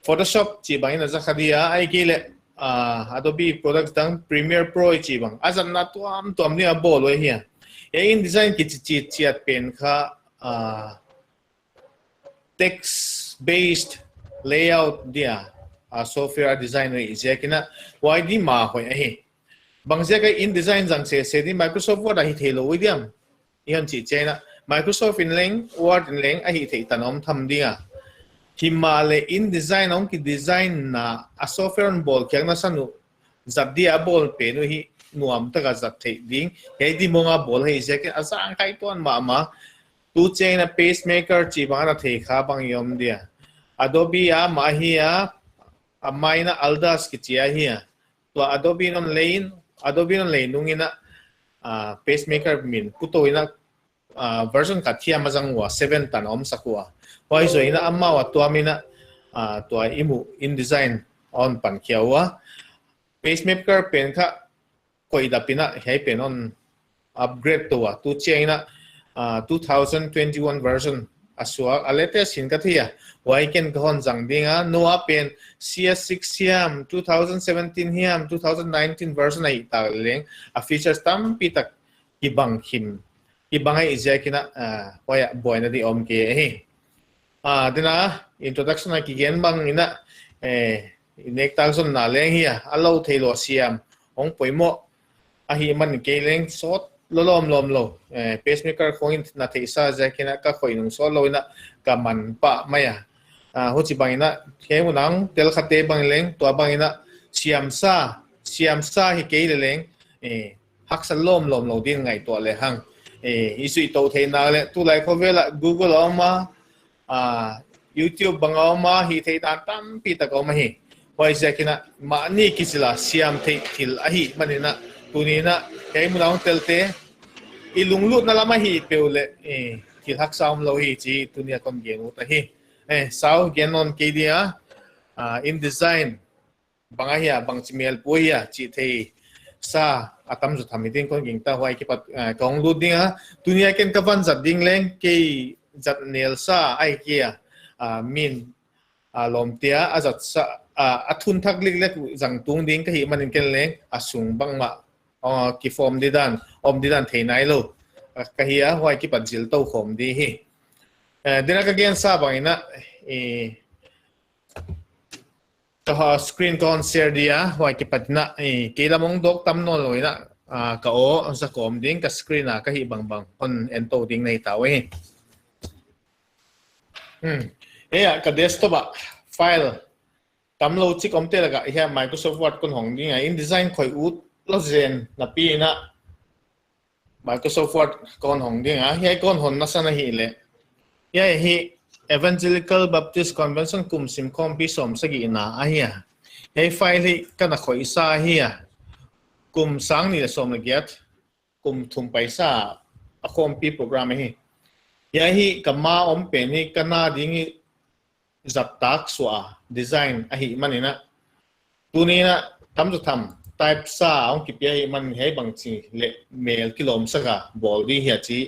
Photoshop chỉ bằng là Zakaria ai kia lệ Adobe Products dang Premiere Pro chỉ bằng azam na tuam ni abo lo hiya InDesign ki pen kha text based layout dia software designer izekina YD ma hoi ahi bangze ka InDesign jang se di Microsoft Word hi thelo widiam ihan chi chena Microsoft Inleng Word Inleng ahi thei tanom tham dia himale InDesign ong ki design na a software on bol kyang na sanu zat dia bol pe no hi nuam ta ga zat thei ding he di monga bol he izek asang kai ton ma tu chena pacemaker chi bang na thei kha bang yom dia Adobe ma hi amaina aldas ki chia hi to Adobe non lane nungina pacemaker min putoina version ka thia mazang wa 7 tan om sakwa hoi zo ina amma wa to amina to imu InDesign on pan khiawa pacemaker pen kha koi da pina he pen on upgrade to wa tu chena 2021 version aswa alete sin ka thia wai ken ghon jang dinga no pen CS6 hiam 2017 hiam 2019 version ai ta leng a features tam pi tak ibang him ibangay izekina waya boy na di om ke dina introduction na kigen bang ina nek tangson na leng hiya alo thelo siam ong poimo ahi man ke leng sot lom lo pacemaker coin na theisa zekina ka khoinung so lo ina kaman pa maya hochi bang ina ke munang tel khate bang leng to bang ina siam sa hi ke leng haksan lom lo din ngai to le hang isui to the na le tu lai ko vela Google oma YouTube bang oma hi the tan tam pi ta ko ma hi wai zakina ma ni kisila siam the thil a hi manina tunina kai mu naung telte ilung lut na lama hi peule thil hak saum lo hi chi tunia kon genu ta hi sau genon ke dia InDesign banga hi bang chimel poia chi thei sa atam zu thamiding kon ging ta hoi ki pat kong lu ding dunia ken ka van zat ding leng ke zat nel sa ai kia min lom tia azat sa athun thak lik lek jang tung ding ka hi manin ken leng asung bang ma ki form didan om didan thei nai lo ka hi hoi ki pat jil to khom di hi dina ka gen sa bangina screen kon share dia hoi ki patna ke lamong dok tam no loina ka o sa kom ding ka screen ka hi bang on ento ding nei tawe ka desktop file tamlo chi kom te laga hi Microsoft Word kon hong ding InDesign khoi ut lo zen na pi na Microsoft Word kon hong ding hi kon hon na sana hi le ya hi Evangelical Baptist Convention kum sim kom pi som sagi na ahia hey file hi kana khoi sa hiya kum sang ni som la giat kum thum paisa a kom pi program hi ya hi kama om pe ni kana ding zap tak swa design ahi manina tunina tam to tham type sa ong ki pi hi man he bang chi le mail kilom saga bol di hi chi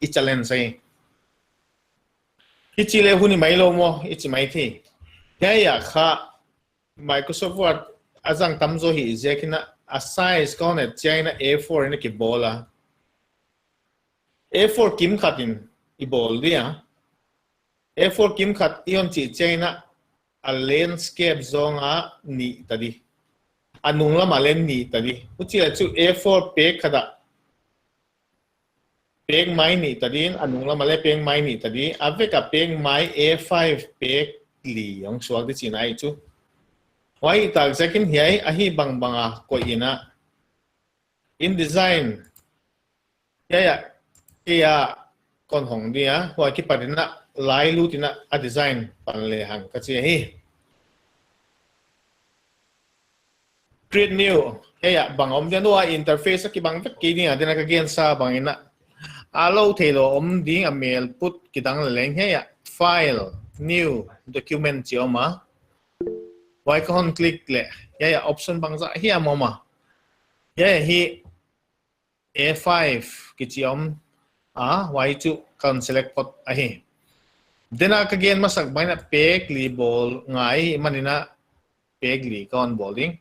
i challenge sai Ichi le huni mai lo mo ichi mai thi ya kha Microsoft Word azang tamzo hi zekina a size kon at China A4 ne ki bola A4 kim khatin I bol dia A4 kim khat ion chi China a landscape zonga ni tadi anung la malen ni tadi uchi chu A4 page khada peg mai ni tadin anung la male peg mai ni tadi ave ka peg mai A5 peg li ang sual di chinai chu wai ta second hiai ahi bang banga ko ina InDesign ya kon hong dia wa ki padina lai lu tina a design pan le hang ka chi hi create new ya bang om dia no interface ki bang ki ni adina ka gen sa bang ina alo thelo om ding a mail put kidang leng he ya file new document chioma wai kon click le ya option bang za hi amoma ya hi A5 ki chiom wai chu kan select pot a hi dena again masak baina pek li ball ngai manina pek li kon bowling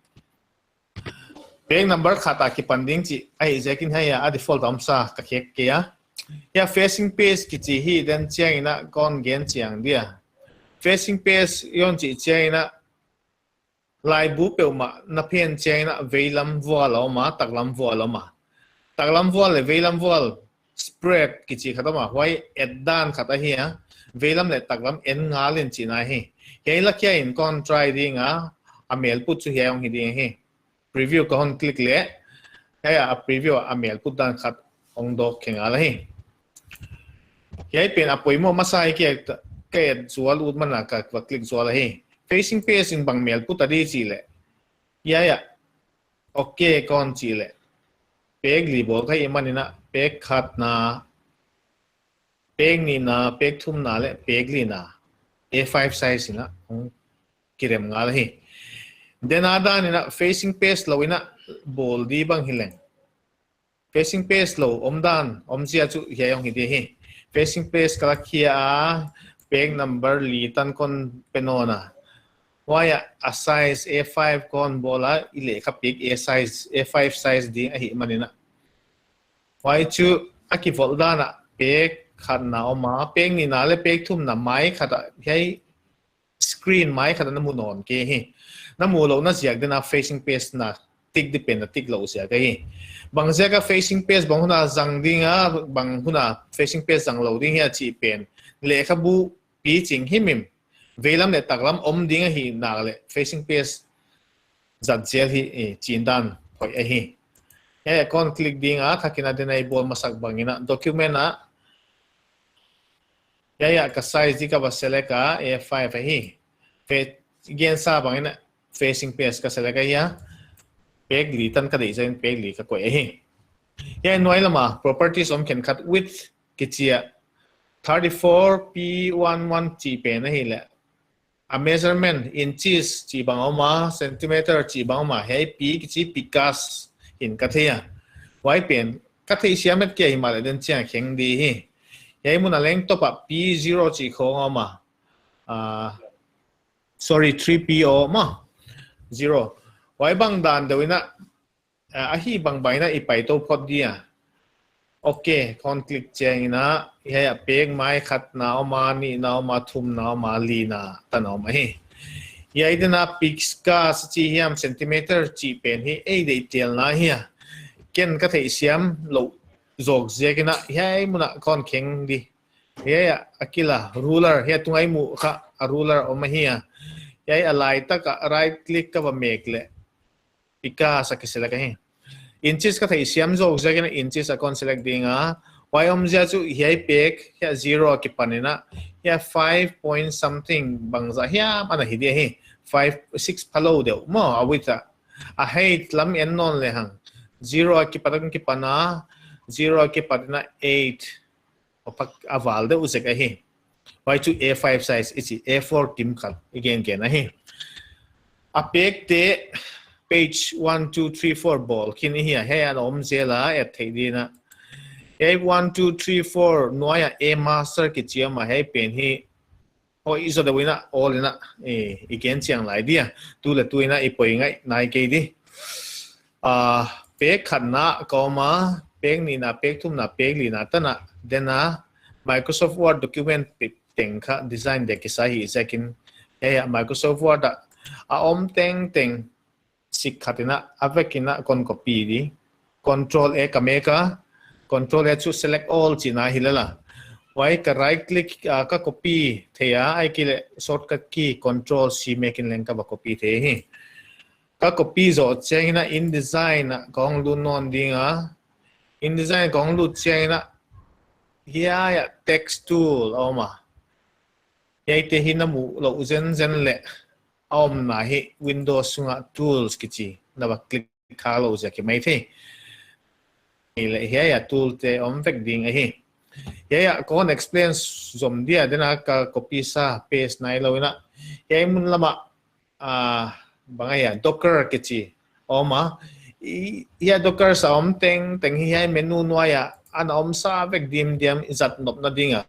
pek number khata ki panding chi ai zekin haya a default amsa ka khek ke ya facing pace ki chi hi den chiang ina kon gen chiang dia facing pace yon chi chiang ina lai bu pe ma na pen chiang ina veilam wall ma taklam wall ma taklam wall le veilam wall spread ki chi khata ma why at dan khata hi veilam le taklam en nga len chi na hi he la kya in kon try ding a mail put chu he ong hi ding hi preview ko hon click le ya a preview a mail put dan khat ong do khenga la hi he pen a poimo masai ke ke zual ut mana ka click zual la hi facing page in bang mail put adi chi le ya okay kon chi le peg li bo kai manina peg khat na peg ni na peg thum na le peg li na A5 size na kirem nga la hi then ada ni na facing page lo ina bol di bang hileng facing page lo omdan omzia chu hiayong hi di hi facing page kala khia peg number li tan kon penona waya a size A5 kon bola ile ka peg A size A5 size di a hi manina why chu aki voldana peg khat na oma peg ni na le peg thum na mai khata hai screen mai khata na munon ke hi na mu lo na siak dena facing page na tik depend na tik lo sia ka hi bang sia ka facing page bang huna zang dinga bang huna facing page zang lo ding hi chi pen le kha bu pi ching himim velam le taklam om dinga hi na le facing page zat zel hi chin dan phoi a hi ya kon click dinga khakina dena I bol masak bangina document na ya ka size di ka ba select ka A5 hi fe gen sa bangina facing page ka select ka ya peg li tan ka dei zen peg li ka ko hi ya noi lama properties om can cut width kichia 34p11 chi pe na hi le a measurement inches chi bang oma centimeter chi bang ma he p kichi pikas in ka thia wai pen ka thei siamet ke hi ma le den chiang kheng di hi yai mun aleng top up p0 chi khong oma sorry 3po ma 0 wai bang dan dewina a hi bang baina ipai to phot dia okay kon click cheng ina ya peg mai khat na oma ni na oma thum na oma li na tan oma hi yai dena pix ka chi hiam centimeter chi pen hi ei dei tel na hi ken ka thei siam lo zog zekina yai muna kon kheng di ya akila ruler he tungai mu kha a ruler oma hi yai alai ta ka right click ka ba make le pika sa kisela ka hi inches ka thei siam zog zekina inches a kon select dinga y om zia chu hi pek ya 0 ki panina ya 5 point something bangza hiya mana hi dia hi 5 6 phalo de mo awita a height lam en non le hang 0 ki patang ki pana 0 ki patina 8 opak aval de usek a hi y chu A5 size ichi A4 tim khat again ke na hi a pek te page 1 2 3 4 ball kin hi he an om zela at thei dina a 1 2 3 4 noya a master ki chiama he pen hi o iso de wina all ina again chiang lai dia tu le tu ina ipoi ngai nai ke di pek khanna koma pek ni na pek thum na pek li na tana dena Microsoft Word document teng kha design de ki sai zekin ya Microsoft Word a om teng sik khatina avekina kon copy di control a kameka control a chu select all china hilala wai ka right click ka copy theya ai kile shortcut key control c making link ka ba copy the hi ka copy zo chengina InDesign kong lu non dinga InDesign kong lu chengina ya text tool oma yai te hi namu lo zen le om na hi Windows sunga tools kichi na ba click kha lo ja ki mai the ile ya tool te om vek ding hi ya kon explain zom dia dena ka copy sa paste nai lo na yai mun lama bangaya docker kichi oma ya docker sa om teng hi menu noya an om sa vek dim diam izat nop na dinga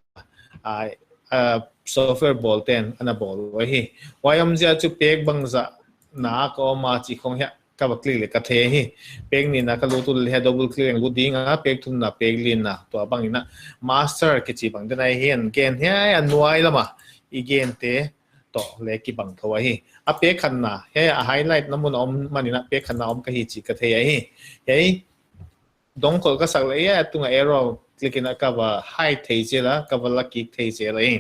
software ball ten ana ball wa hi wayam ja chu pek bangza na ko ma chi khong ya ka ba click le ka the hi pek ni na ka lu tu le double click lu ding a pek thun na pek lin na to bang ina master ke chi bang dai hian gen he an nuai lama i gen te to le ki bang thawa hi a pek khan na he a highlight namun om manina pek khan na om ka hi chi ka the hi hei dong kol ka sak le ya tunga arrow click na ka ba high thei che la ka ba lucky thei che la hi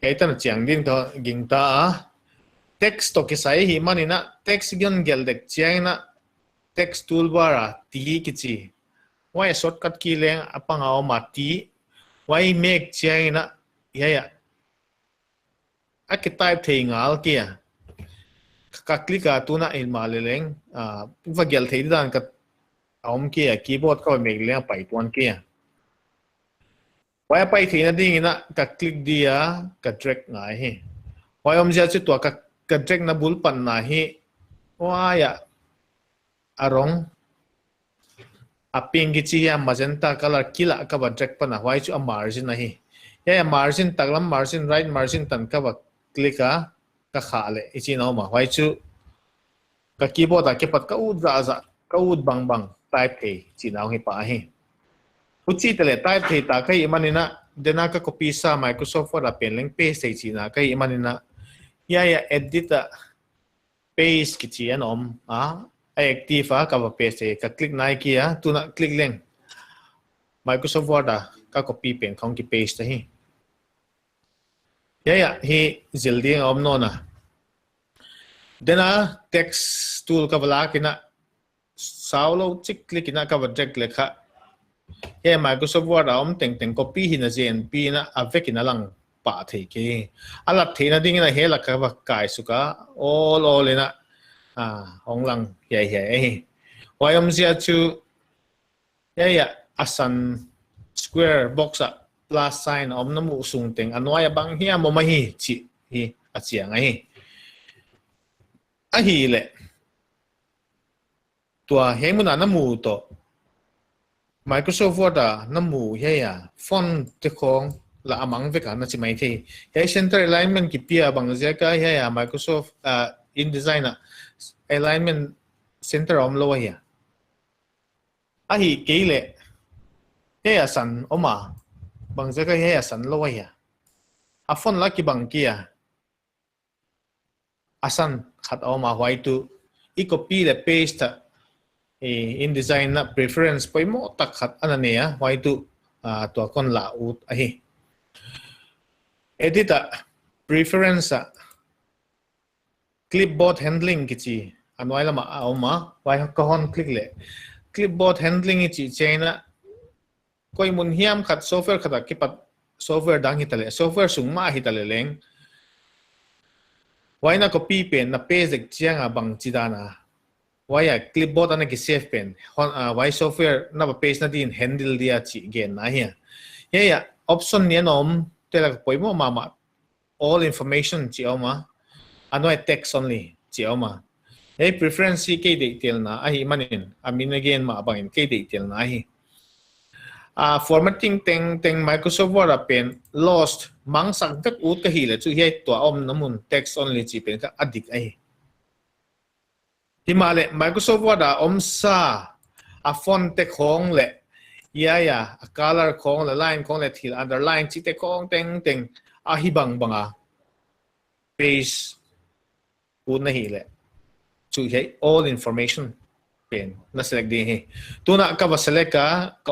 cái tên là chẳng điên thôi ging ta text to cái sai hi manina text gyon gel dek chiang na text toolbar a ti ki chi why shortcut key leng apang a ma ti why make chiang na ya a ki type thei ngal kia ka click a tu na in ma le leng va gel thei dan ka om kia keyboard ka make leng pai tuan kia why pai thei na ding ina ka click dia ka drag ngai hi why om ja chu to ka drag na bul pan na hi why arong a pink ki chi ya magenta color kila ka ba drag pan na why chu a margin na hi ya margin taklam margin right margin tan ka ba click a ka kha le ichi no ma why chu ka keyboard a ke pat ka ud za ka ud bang bang type thei chi naw hi pa hi uchi tele type thei ta kai manina dena ka copy sa Microsoft Word a pen link paste thei chi na kai manina ya edit a paste ki chi an om active a ka ba paste ka click nai kia tu na click link Microsoft Word a ka copy pen khong ki paste hi ya hi jildi om no na dena text tool ka bala kina saulo chik click na ka ba drag lekha Microsoft Word om teng copy hin a jen pi na avek ina lang pa thei ke alat thei na ding na he la ka ba kai suka all ina ong lang ya wayom sia chu ya asan square box a plus sign om na mu sung teng anwai bang hi mo ma hi chi hi a chiang ai a hi le tua he mu na na mu to Microsoft Word na mu ya font te khong la amang ve ka na chi mai the he center alignment ki pia bang ja ka ya Microsoft InDesign alignment center om lo ya a hi ke le he san oma bang ja ka he san lo ya a font la ki bang kia asan khat oma why to I copy le paste InDesign na preference poi mo tak khat anania why to to kon la ut a hi edit preference clipboard handling ki chi anwai lama oma why ka hon click le clipboard handling chi chaina koi mun hiam khat software khata ki pat software dang hitale software sung ma hitale leng why na copy pen na paste chiang a bang chidana why clipboard ana ki save pen why software na ba paste na din handle dia chi gen na hi ya option ni nom tela poi mo mama all information chi oma anoi text only chi oma hey preference ke detail na ahi manin amin again ma bangin ke detail na hi formatting teng Microsoft Word pen lost mang sang tak ut ka hi le chu he to om namun text only chi pen ka adik ai himale Microsoft Word om sa a font te khong le ya a color khong le line khong le thil underline chi te khong teng a hi bang banga page ut na hi le chu he all information pen na select di hi tuna ka ba select ka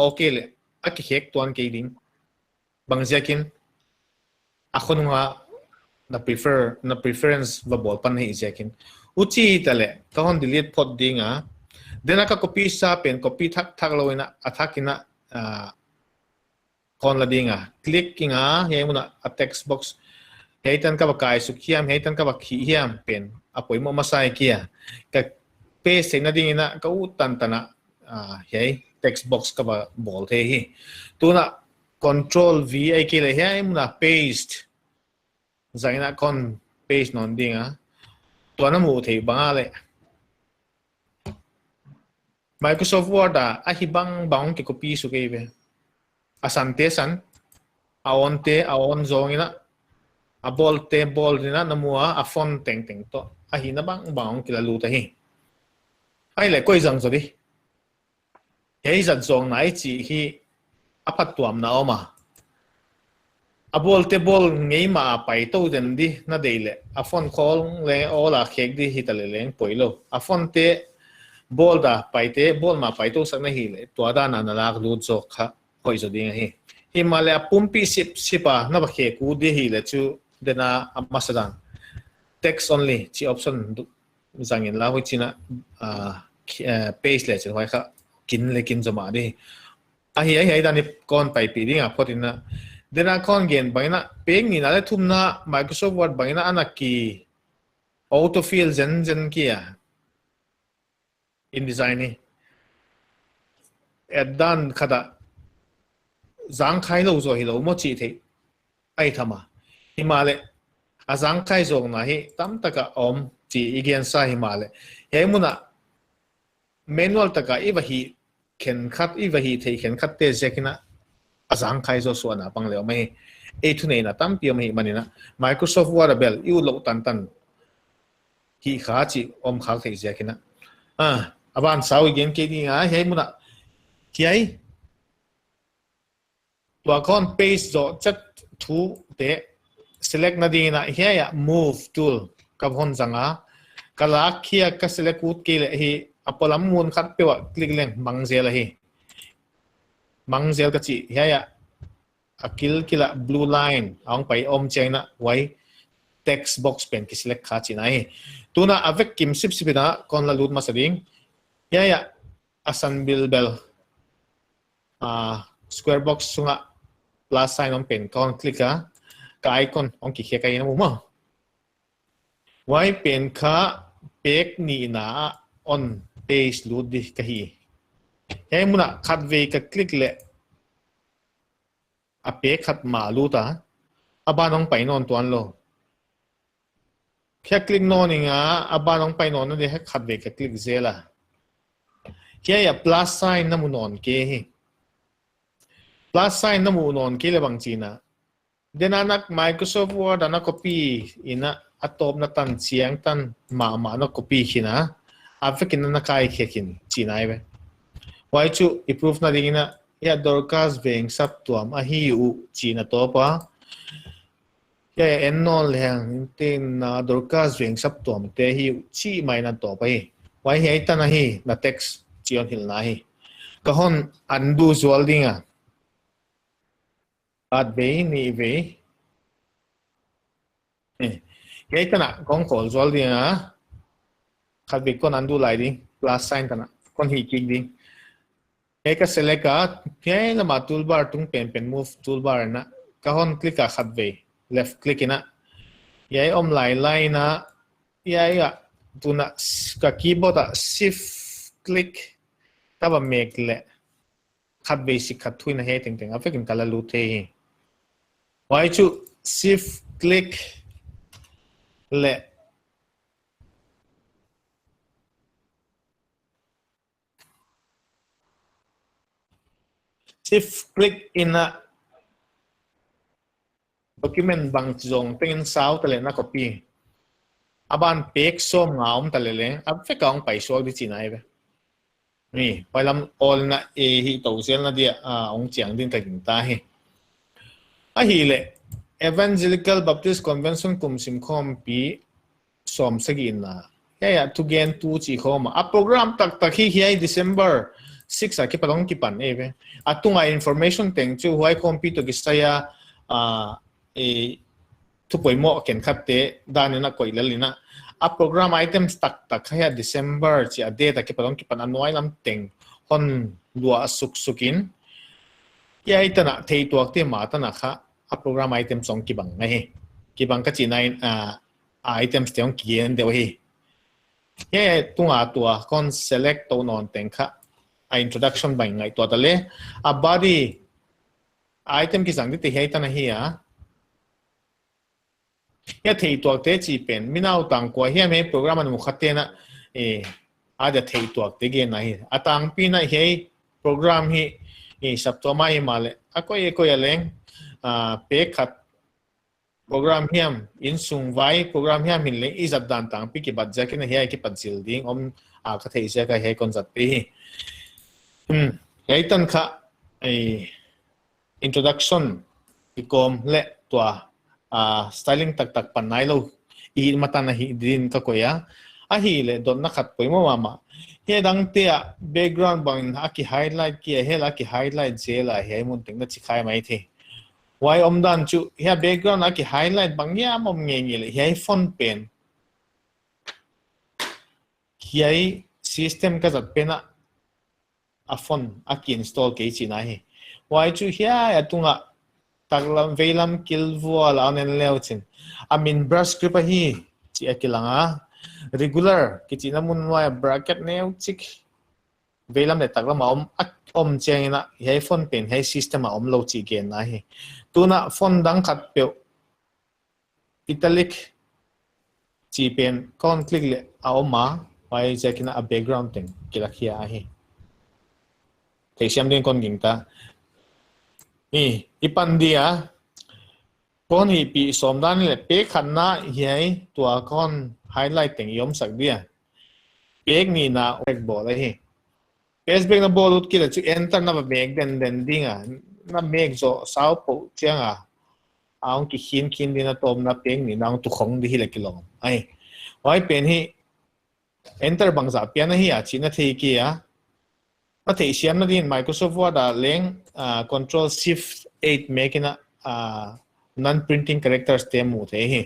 okay le a ki hek tuan ke ding bang jakin akhon nga na preference va bol pan hi jakin uchi tale ka hon delete pot dinga dena ka copy sa pen copy thak loina athakina kon la dinga clicking he muna a text box heitan ka ba kai su khiam heitan ka ba khi hiam pen apoi mo masai kia ka paste na dingina ka utan tana he text box ka ba bol the hi tuna control v ai ke le he muna paste zaina kon paste non dinga to na mu thei banga le Microsoft Word a hi bang ki copy su ke be asan te san aon te aon zong ina a ball te ball rina namua a phone teng teng to a hi na bang kila lu ta hi ai le koi jang zo di hei zat zong nai chi hi a phat tuam na oma a ball te ball ngei ma pai to den di na dei le a phone call le ola khek di hi ta le leng poilo a phone te ball da pai te ball ma pai to sak na hi le to da na na lak lu zo kha koi zo ding hi Himalaya pumpi sipa na ba khe ku di hi le chu dena amasadan text only chi option zangin la hui china page le chen hoi kha kin le kin zo ma di a hi ai da ni kon pai pi ding a photina dena kon gen baina peng ni na le thumna Microsoft Word baina anaki autofill zen kia InDesign ni dan khada zang khai lo zo hi lo mo chi the ai thama himale a zang khai zong na hi tam taka om chi igen sa himale he muna manual taka i hi khen khat i hi thei khen khat te zekina a zang khai zo so na pang le mai e thu nei na tam pi mai manina Microsoft Word bel yu lo tan hi kha chi om khak thei zekina aban sau igen ke ni a he muna kiai tua con paste zo chat thu te select na dina hiya move tool ka hon zanga kala khia ka select ut ke le hi apolam mun khat pe wa click leng mangzel hi mangzel ka chi hiya akil kila blue line ang pai om chena wai text box pen ki select kha chi nai tuna avek kim sip sipina kon la lut masading hiya asan bil bel square box sunga plus sign on pen kon click ka icon on ki khia kai na mu ma wai pen kha pek ni na on page load di ka hi he muna khat ve ka click le a pek khat ma lu ta abanong pai non tuan lo kha click non nga abanong pai non na de khat ve ka click zela kia ya plus sign na mu non ke hi plus sign na mu non ke le bang china denanak Microsoft Word ana copy ina atop na tan chiang tan ma na copy khina avekin na kai khekin chinai be why chu improve na dingina ya dorkas veng sap tuam a hi u china to pa ya ennol hang tin na dorkas veng sap tuam te hi chi mai na to pa hi why hi tan na hi na text chion hil na hi ka hon undo zual dinga at be ni ve cái kana con khổ rồi đi à khác biệt con ăn đu lại đi plus sign kana con hi kik đi cái select cái là mà toolbar tung pen pen move toolbar na cái hon click khác về left click na cái lại line na cái tu na cái keyboard shift click ta ba make le khác basic khác thui na he ting ting afek in kala lute why chu shift click le shift click in a document bang zong pengen sao tale na copy aban pek som ngaum tale le ab fe kaung pai so di chinai be ni pailam all na e hi to sel na dia ong chiang din ta king ta hi a hi le Evangelical Baptist Convention kum sim khom pi som sagin na ya tu gen tu chi khom a program tak hi December 6 ki palong ki pan eve atunga information teng chu huai kompi to gisaya e tu poimo ken khatte danena koilalina a program items tak kaya December chi a date ki palong ki pan anwai lam teng hon lua sukin ya itana thei tuak te ma ta na kha a program item song ki bang ngai ki bang ka chi nai items te ong ki en de hi ye tunga tua kon select to non teng kha introduction by ngai to tale a body item ki sang ti hei ta na hi ya thei to te chi pen minau tang ko hi me program an mu khate na a da thei to te ge na hi atang pi na hei program hi sap to mai male a ko ye ko ya leng pe khat program hiam in sung vai program hiam hin le izat dan tang pi ki bat ja ki na hi ki pat zil ding om a ka thei se ka he kon zat pi he tan kha ai introduction ki kom le tua styling tak tak pan nai lo I mata na hi din ka ko ya a hi le don na khat poi mo ma he dang te background bang a ki highlight ki he la ki highlight je la he mun ting na chi khai mai the why om dan chu he background a ki highlight bang ya mom nge nge le he font pen hi system ka zat pena a font a ki install ke chi na he why chu hia atunga taglam veilam kilwal anen leuchin amin brush script hi chi akilanga regular kichi namun wa bracket neu chik veilam le taglam om chengina he font pen he system om lo chi gen na hi tuna font dang khat pe italic chi pen con click le aoma wai chekina a background thing kilakhia hi theisiam din kon gingta ipan dia kon hi pi somdan le pe khanna hi tua kon highlight teng yom sak dia pek ni na ek bol hi facebook na bol ut kila chu enter na ba meg den dinga na meg zo sao po chianga aung ki hin din na tom na pek ni nang tu khong di hi le kilong ai wai pen hi enter bang za pian hi a china thei ki a ma thei siam na din Microsoft Word a leng control shift 8 making non printing characters te mu the hi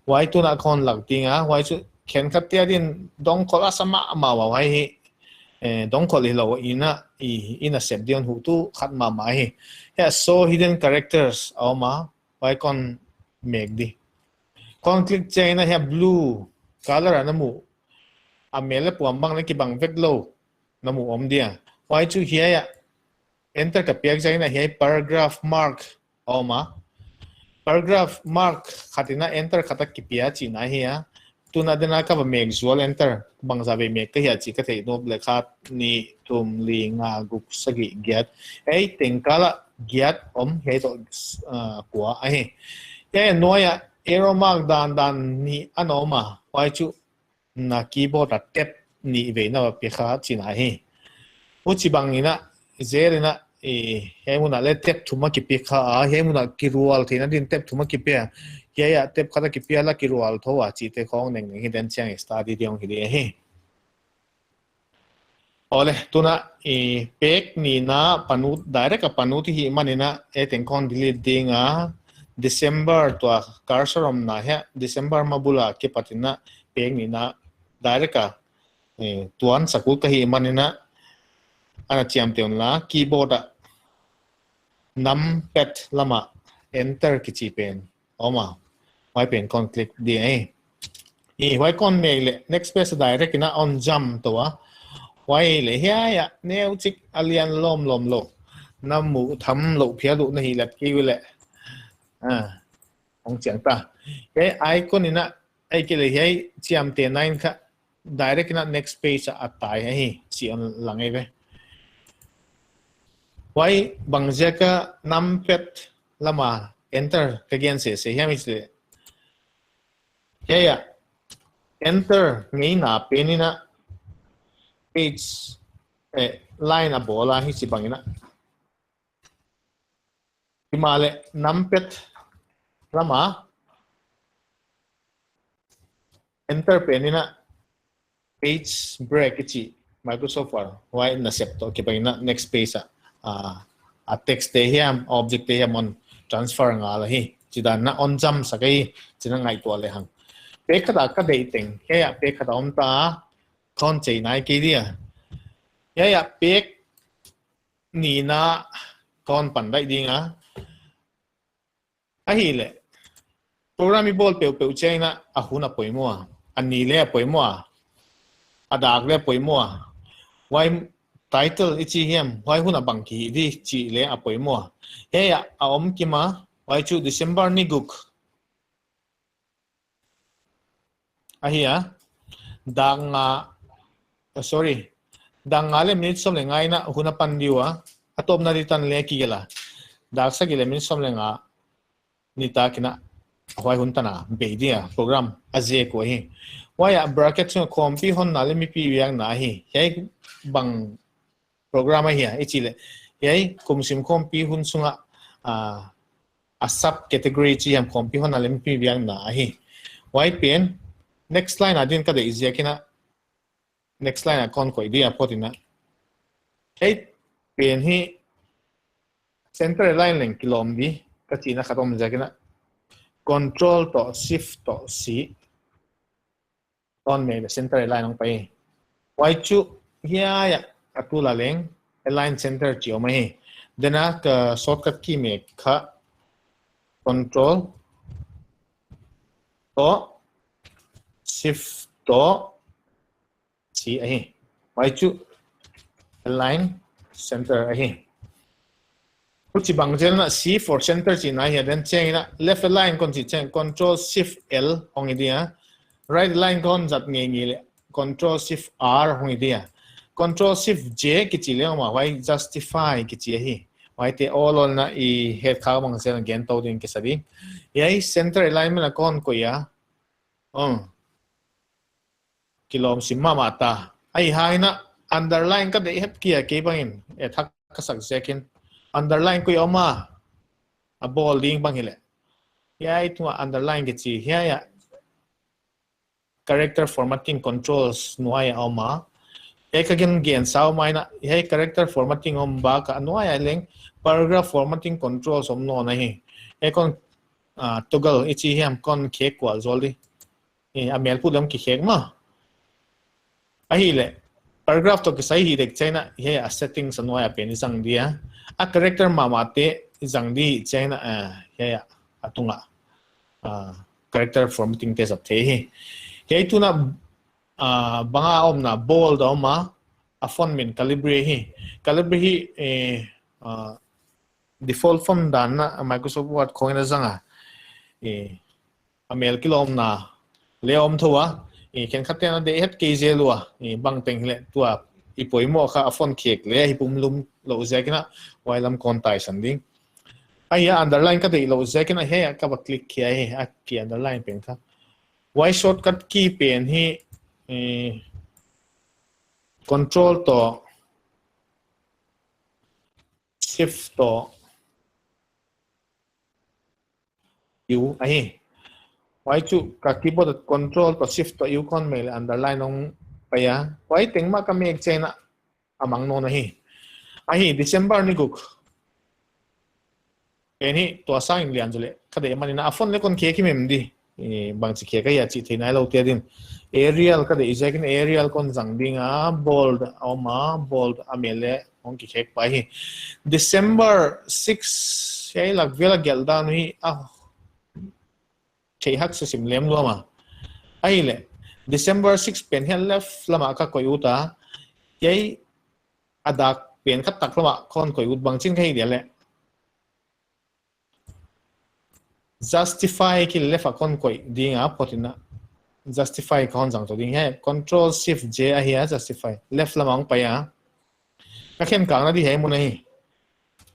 why tu na kon lag tinga why chu khen khat tia din dong kola sama ma wa why hi dong kol hi lo ina sep dion hu tu khat ma hi ya so hidden characters ma why kon make di kon click chaina ha blue color anamu amele puam bang le ki bang vek lo namu om dia why chu here ya enter ka piak chaina hi paragraph mark ma paragraph mark khatina enter khata ki pia chi na hi ya tuna dena ka ba make visual enter bang za be make ka hi chi ka thei no le khat ni tum li nga gup sagi get ei tengkala get om he to kwa ai ya noya arrow mark dan ni anoma why chu na keyboard a tap ni ve na pe kha chi na hi uchi bang ina zerina he muna le tap thuma ki pe kha he muna ki rual thina din tap thuma ki pe ya tap khata ki pe la ki rual thowa chi te khong neng hi den chang study diong hi de he ole tuna pek ni na panut direct panut hi manina e ten kon delete dinga December to cursor om na he December mabula ke patina pek ni na direct tuan sakul ka hi manina ana chiam teon la keyboard numpad lama enter ki chi pen oma why pen kon click di why kon le next space direct na on jump to why le ya neu chik alian lom lo namu tham lo phia lu na hi lat ki le ong chiang ta cái icon ina ai ke le hi chiam te 9 kha direct na next page atai hi chi on lang ve why bangjaka numpad lama enter again se hiam is le ya enter ngai na penina page line a bola hi chi bangina himale numpad lama enter penina page break chi Microsoft Word why na sep to ke bangina next page a text te hiam object te hiam on transfer nga la hi chidan na on jump sakai china ngai to le hang pe khada ka dei teng ya pe khada om ta kon chei nai ki dia ya pe ni na kon pan dai dinga a hi le programmable pe chena a huna poimo ani le poimo adak le poimo why title ichi hiam why huna bangki di chi le apoi mo ya om kima why chu December ni guk ahia danga sorry danga le minute som le ngai na huna pan diwa atom na ritan le ki gela dak sa gile minute som le nga nita kina hoi hun tana be dia program aje ko hi waya bracket so kompi hon na le mi pi yang na hi hei bang program hi a ichile hei kumsim kompi hun sunga a sub category chi am kompi hon na le mi pi yang na hi wai pen next line adin ka de izia kina next line akon ko idea potina hei pen hi center line leng kilom di ka china khatom jakina control to shift to c on me center line ong pai wai chu hia ya atula leng align center chi oma hi dena ka shortcut key me kha control to shift to c a hi wai chu align center a hi Kuchi bangjel na C for center chi na here then cheng na left line kon chi cheng control shift L hong idia right line kon zat nge ngi le control shift R hong idia control shift J ki chi le ma wai justify ki chi hi wai te all on na I head kha bangjel again to din ki sabi yai center alignment na kon ko ya kilom simma mata ai hai na underline ka de het kia ke bangin e thak ka sak second underline ko yoma a bolding bang hile ya itu underline ke chi ya character formatting controls nuaya oma again gen sao mai na he character formatting om ba ka nuaya leng paragraph formatting controls om no na hi ekon toggle ichi hiam kon ke kwal zoli a mel pu dam ki khek ma a hi le paragraph to ki sai hi dek chaina he a settings nuaya pen sang dia a character mamate zangdi chena ya atunga character formatting test of the he tuna banga omna bold oma a font min calibre hi default font dan na Microsoft Word coin zanga a mail kilom na leom thowa ken khatena de het kzelwa bang pengle tua ipoi mo kha afon khek le hi pumlum lo zekina wailam kontai sanding aya underline ka de lo zekina he ka ba click kia he a ki underline pen kha why shortcut key pen hi control to shift to u ai why chu ka keyboard control to shift to u kon mail underline ong paya why tengma ka mek chena amang no na hi ahi December ni guk eni to assign lian jule kade mani na afon le kon ke ki mem di bang chi ke ka ya chi thina lo te din Arial kade ijakin Arial kon jang dinga bold oma bold amele ong ki khek pa hi December 6 sei lak vela gelda ni chei hak se sim lem lo ma ai le December 6 pen hel left lama ka koyuta yei adak pen khat tak lama kon koyut bang chin khai dia le justify ki left kon koi dinga potina justify kon jang to ding he control shift j a hi justify left lama ong pa ya ka khen kang na di he mo nahi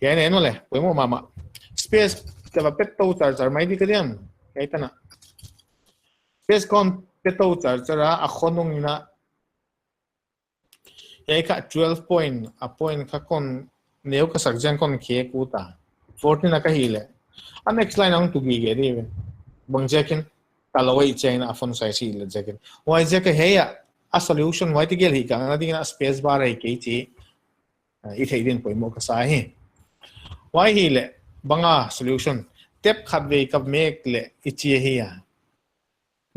ye ne no le poi mo mama space ka ba pet to charger mai di ka diam kai ta na space kon peto chargera a khonung na e ka 12 point a point ka kon neu ka sakjan kon ke ku ta 14 na ka hile a next line ang tu gi ge ri bang jekin talawai chain a phone size hi le jekin why je ka heya a solution why ti gel hi ka na ding na space bar ai ke chi I thei din poi mo ka sa hi why hi le banga solution tep khat ve ka make le ichi hi ya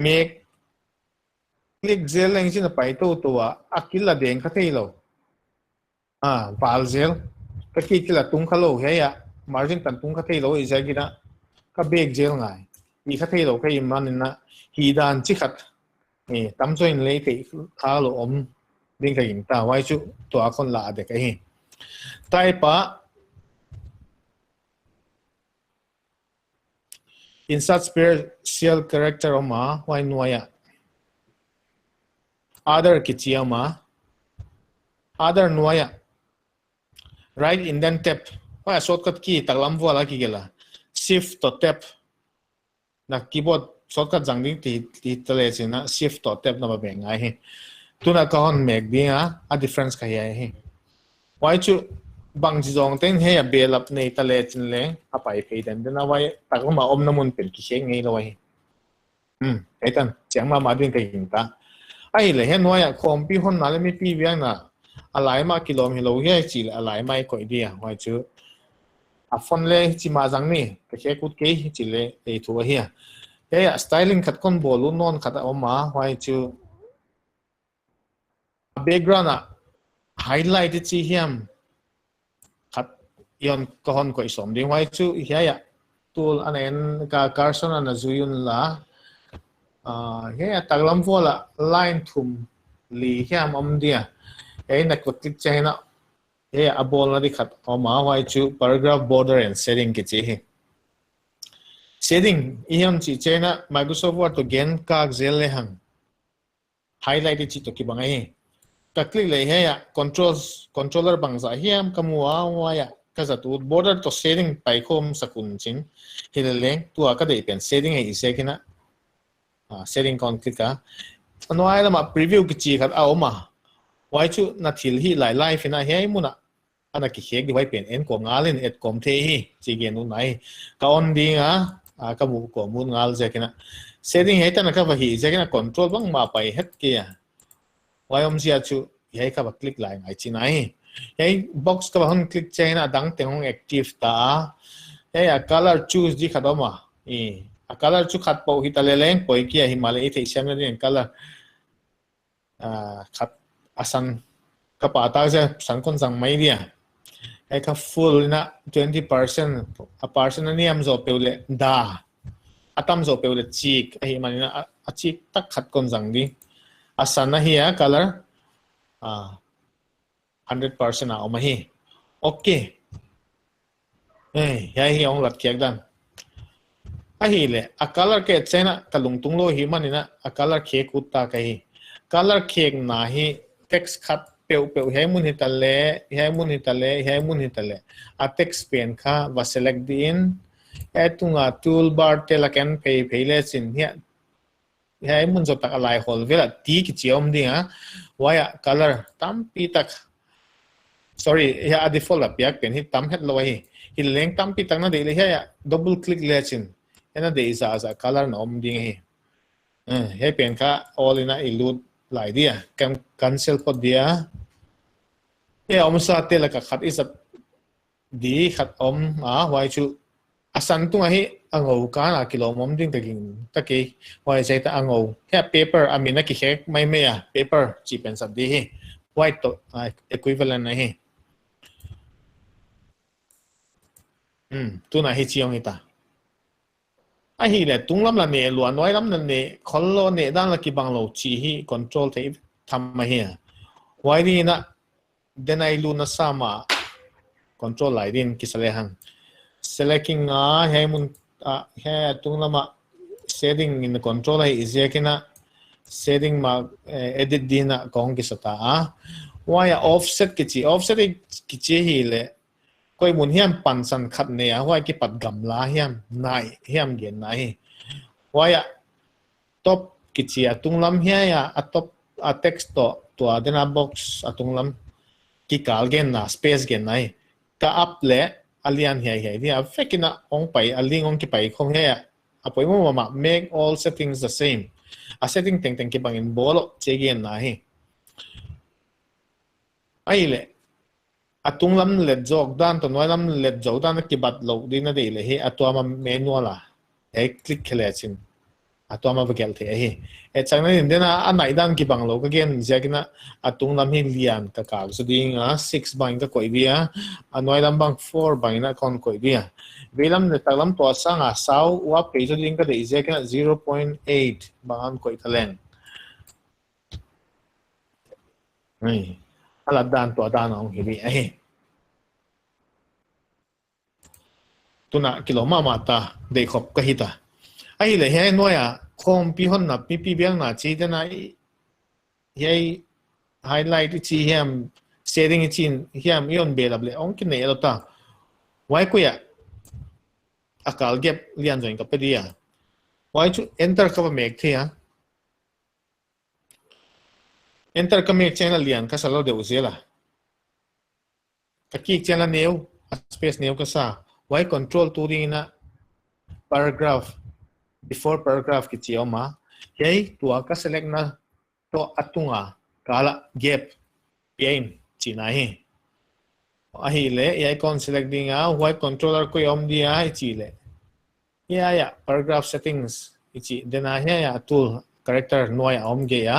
make click zel lang sin pai to tua akila deng ka thei lo pal zel ka ki kila tung khalo he ya margin tan tung ka thei lo isa gina ka bek zel ngai ni ka thei lo ka im man na hi dan chi khat tam join le ke kha lo om ding ka in ta wai chu to a kon la de ka hi tai pa insert special character ma wai nuaya other kichiama other nuaya right indent tab wa shortcut key taklam wala ki gela shift to tab na keyboard shortcut jang ding ti tele chin na shift to tab na ba beng ai he tuna ka hon mek ding a difference ka hi he why chu bang ji jong ten he a bel up nei tale chin le a pai phei den na wai tak ma om na mun pen ki she ngei lo hi etan chang ma ding ka hin ta ai le he noya khom pi hon na le mi pi biang na alai ma kilom hi lo he chi alai mai ko dia why chu a phone le chi ma jang ni ka he kut ke chi le ei thu hi ya styling khat kon bolu non khat oma why chu background a highlight chi hiam khat yon kohon ko isom ding why chu ya tool anen ka carson ana zuyun la ya taglam vola line thum li hiam om dia ei na ko click chena ya abol na di khat oma why chu paragraph border and setting ki chi setting iam chi chena Microsoft Word to gen ka zel le hang highlight chi to ki bangai ka click le ya controller bangza hiam kamua wa ya ka za tu border to setting pai khom sakun chin hileleng tu ka dei pen setting ei se kina setting kon click ka anwai la ma preview ki chi khat au ma wai chu na thil hi lai live ina hei muna ana ki hek di wai pen en ko ngalin et kom the hi chi gen nu nai ka on dinga ka mu ko mun ngal je kina setting hei tan ka va hi je kina control bang ma pai het ke ya wai om sia chu hei ka ba click lai ngai chi nai hei box ka ba hon click chaina dang teng hong active ta hei a color choose di khadoma a color chu khat po hi taleleng poi kia himalay thei siam na din color khat asan ka pa ta je san kon jang mai dia ai ka full na 20% a person ani am zo peule da atam zo peule chik ai manina a chik tak khat kon jang di asan na hi a color 100% a oma hi okay ya hi ong lat kyak dan a hi le a color ke chena kalung tung lo hi manina a color ke kutta ka hi color ke na hi text khat peu he mun hi tale a text pen kha va select din etunga toolbar te la kan pei le chin he mun zo tak alai hol vela ti ki chiom dinga waya color tam pi tak sorry ya default apyak pen hi tam het lo hi leng tam pi tak na de le ya double click le chin ena de isa as a color na om ding hi he pen kha all in a ilud lai dia kam cancel ko dia om sa te la ka khat is di khat om wai chu asan tu hi ango ka na kilom om ding taking taki wai sai ta ango he paper amina ki hek mai me ya paper chi pen sab di hi white to equivalent na hi tu na hi chiong ita a hi le tunglam la ne luan noi lam na ne khol ne dan la ki bang lo chi hi control the tham ma hi wai ni na den ai lu na sama control lai din ki sale hang selecting he mun he tunglama setting in the control hi is yakina setting ma edit dina kong ki sata why offset ki chi hi le koi mun hiam pan san khat ne why ki pat gam la hiam nai hiam gen nai why top ki chi tunglam hiya a top a text to adena box atunglam ki kal gen na space gen nai ka up le alian hi dia fekina ong pai aling ong ki pai khong he apoi mo ma make all settings the same a setting teng ki bangin bolo che gen na hi ai le atung lam let jok dan to noi lam let jok dan ki bat lo din na de le hi atwa ma manual e click khele chin atwa ma bagel the hi e chang na din na anai dan ki bang lo ka gen jakina atung lam hi lian ka ka so ding 6 bang ka koi bia anoi lam bang 4 bang na kon koi bia velam ne talam to sanga sau wa pe so ding ka de jakina 0.8 bang koi talen ai ala dan to dan ong hi ai tuna kiloma mata de khop ka hita ai le he noya khom pi hon na pi biang na chi de na ye highlight chi hiam setting chin hiam yon be lable ong ki ne lo ta wai ku ya akal gap lian join ka pedia why chu enter ka ba mek thi ha enter ka mek chen la lian ka salo de uzela ka ki chen la neu space neu ka sa why control tu ding na paragraph before paragraph ki chi oma hey tua ka select na to atunga kala gap pain chi na hi ahi le ai con select ding a why controller ko yom dia hi chi le ya paragraph settings ichi dena ya tool character noi om ge ya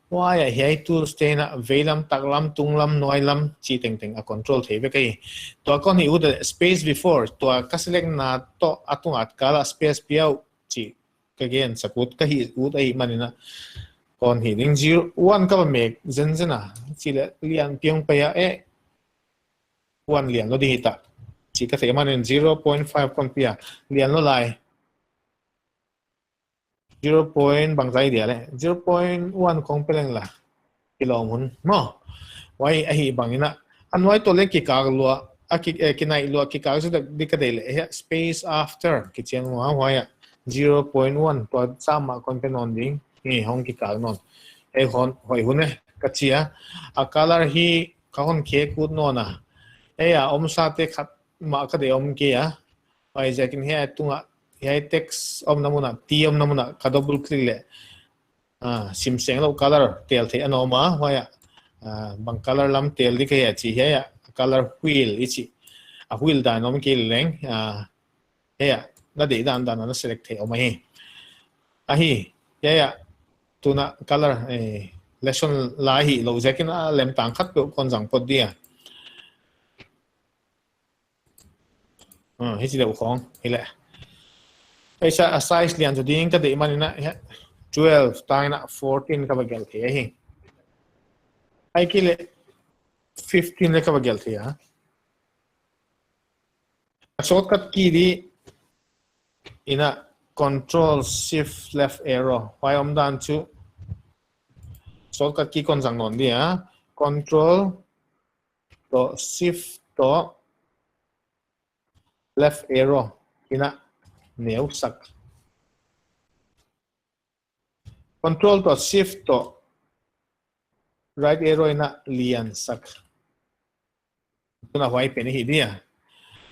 wa ya he tool stay na velam taklam tunglam noilam chi teng teng a control thebe kai to kon hi ud space before to ka select na to atung at kala space piau chi ka gen sakut ka hi ud ai manina kon hi ding 01 ka ba mek zen zena chi le lian piang pa ya e 1 lian lo di ta chi ka the manin 0.5 kon pia lian lo lai 0. bằng giây địa lệ 0.1 không phải là kilo mun mo why ahi bangina an why to le ki ka lua a ki nai lua ki ka su de ka de le space after ki chen wa why 0.1 to sama kon pe non ding ni hong ki ka non e hon hoi hune ka chia a color hi ka hon ke kut no na e ya om sa te khat ma ka de om ke ya why jakin he tunga he text om namuna ti om namuna ka double click le sim seng lo color tel the anoma why bang color lam tel di ke chi he ya color wheel ichi a wheel da nom ke leng he ya na de dan dan na select the o mai a hi ya tuna color lesson la hi lo jakin a lem tang khat ko kon jang pot dia hi chi de khong hi le ai sa size lian to ding ka de manina 12 tayo na 14 ka bagel thiya hi ai kile 15 le ka bagel thiya shortcut key di ina control shift left arrow why om dan chu shortcut key kon jang non dia control to shift to left arrow ina neu sak control to shift to right arrow ina lian sak tuna why pen hi dia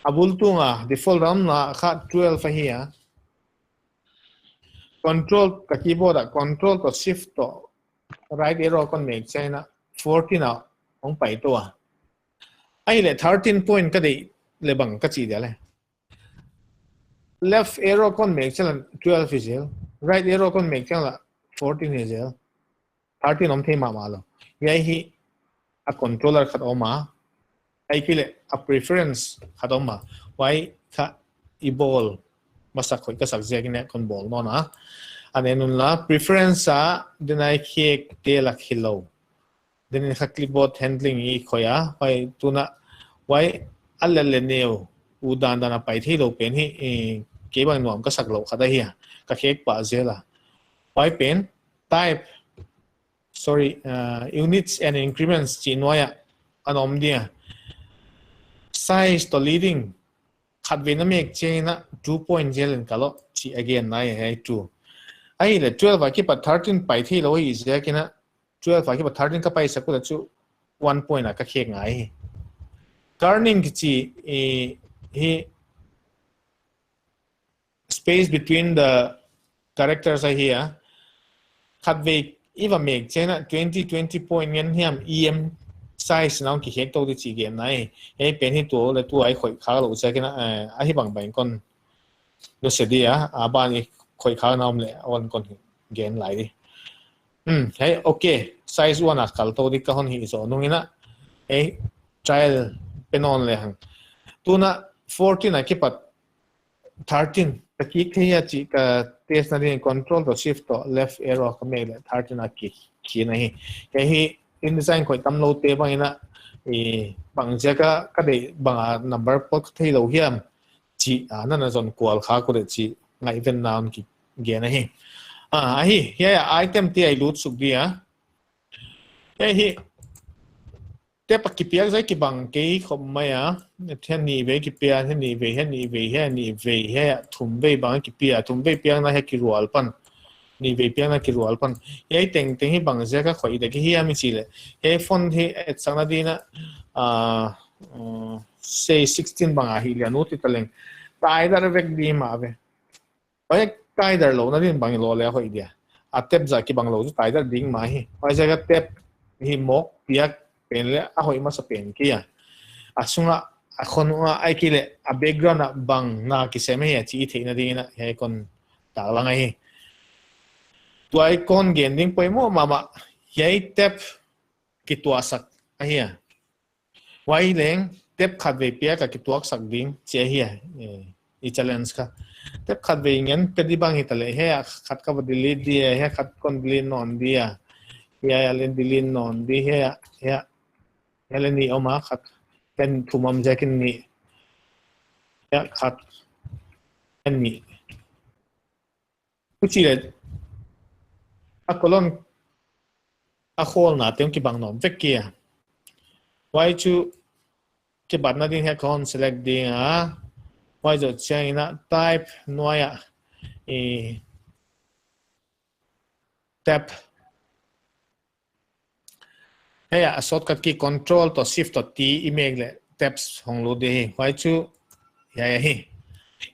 abul tunga default ram na kha 12 fa hi control ka keyboard control to shift to right arrow kon mek china 14 na ong pai to ai le 13 point ka dei le bang ka chi dia le left arrow kon mek chana 12 is right arrow kon mek chana 14 is 13 om the ma ma lo yai hi a controller khat oma ai kile a preference khat oma why kha i ball masak khoi ka sak je ki ne kon ball no na ane nun la preference a denai khek te la khilo den kha clipboard handling i khoya why tuna why alale neu u dan dan pai thi lo pen hi ke bang nom ka sak lo khada hi ka khek pa zela why pen type sorry units and increments chi noya anom dia size to leading khat ve na mek che na 2 point gel kalo chi again nai hai 2 ai le 12 va ki pa 13 pai thi lo hi je ki na 12 va ki pa 13 ka pai saku da chu 1 point ka khek ngai turning ki chi he space between the characters are here khat ve iwa mek chena 20 point ngen hiam em size naw ki hek to di chi gen nai e pen hi to le tu ai khoi kha lo cha kena a hi bang bang kon no se dia a ba ni khoi kha nam le on kon gen lai di hey okay size 1 a kal to di ka hon hi so nungina e trial penon le hang tuna 14 a ki pat 13 ka ki khia chi ka test na din control to shift to left arrow ka me le 13 a ki na hi ke hi InDesign khoi tam lo te bang ina bang je ka de bang number pot thei lo hiam chi na na zon kwal kha ko de chi ngai ven naam ki ge na hi hi ya item ti ai lut suk dia hi te pa kipiak zai ki bang ke khom mai a then ni ve ki pia then ni ve he ni ve he ni ve he thum ve bang ki pia thum ve piang na he ki rual pan ni ve piang na ki rual pan ye teng teng hi bang ze ka khoi de ki hi ami chi le he phone hi sang na di na say 16 bang a hi le no ti taleng tai dar vek di ma ve oi tai dar lo na din bang lo le khoi dia a tep za ki bang lo tai dar ding ma hi oi ze ka tep hi mok piak pen le a hoi ma sa pen ki ya asunga akhonua ai ki le a background a bang na ki se me ya chi the na di na he kon ta la ngai tuai kon gen ding poi mo mama yai tep ki tua sak a hi wai leng tep khat ve pia ka ki tuak sak ding che hi i challenge ka tep khat ve ngen pe di bang hi tale he khat ka bdili di he khat kon bli non dia ya len dilin non di he ya len ni oma khat ken thumam jakin ni ya khat ken ni ku chi le a kolon a khol na tem ki bang nom vek kia why chu ki bat na din he kon select ding a why zo china type noya e tap hey a shortcut ki control to shift to t email le taps hong lo de why chu ya hi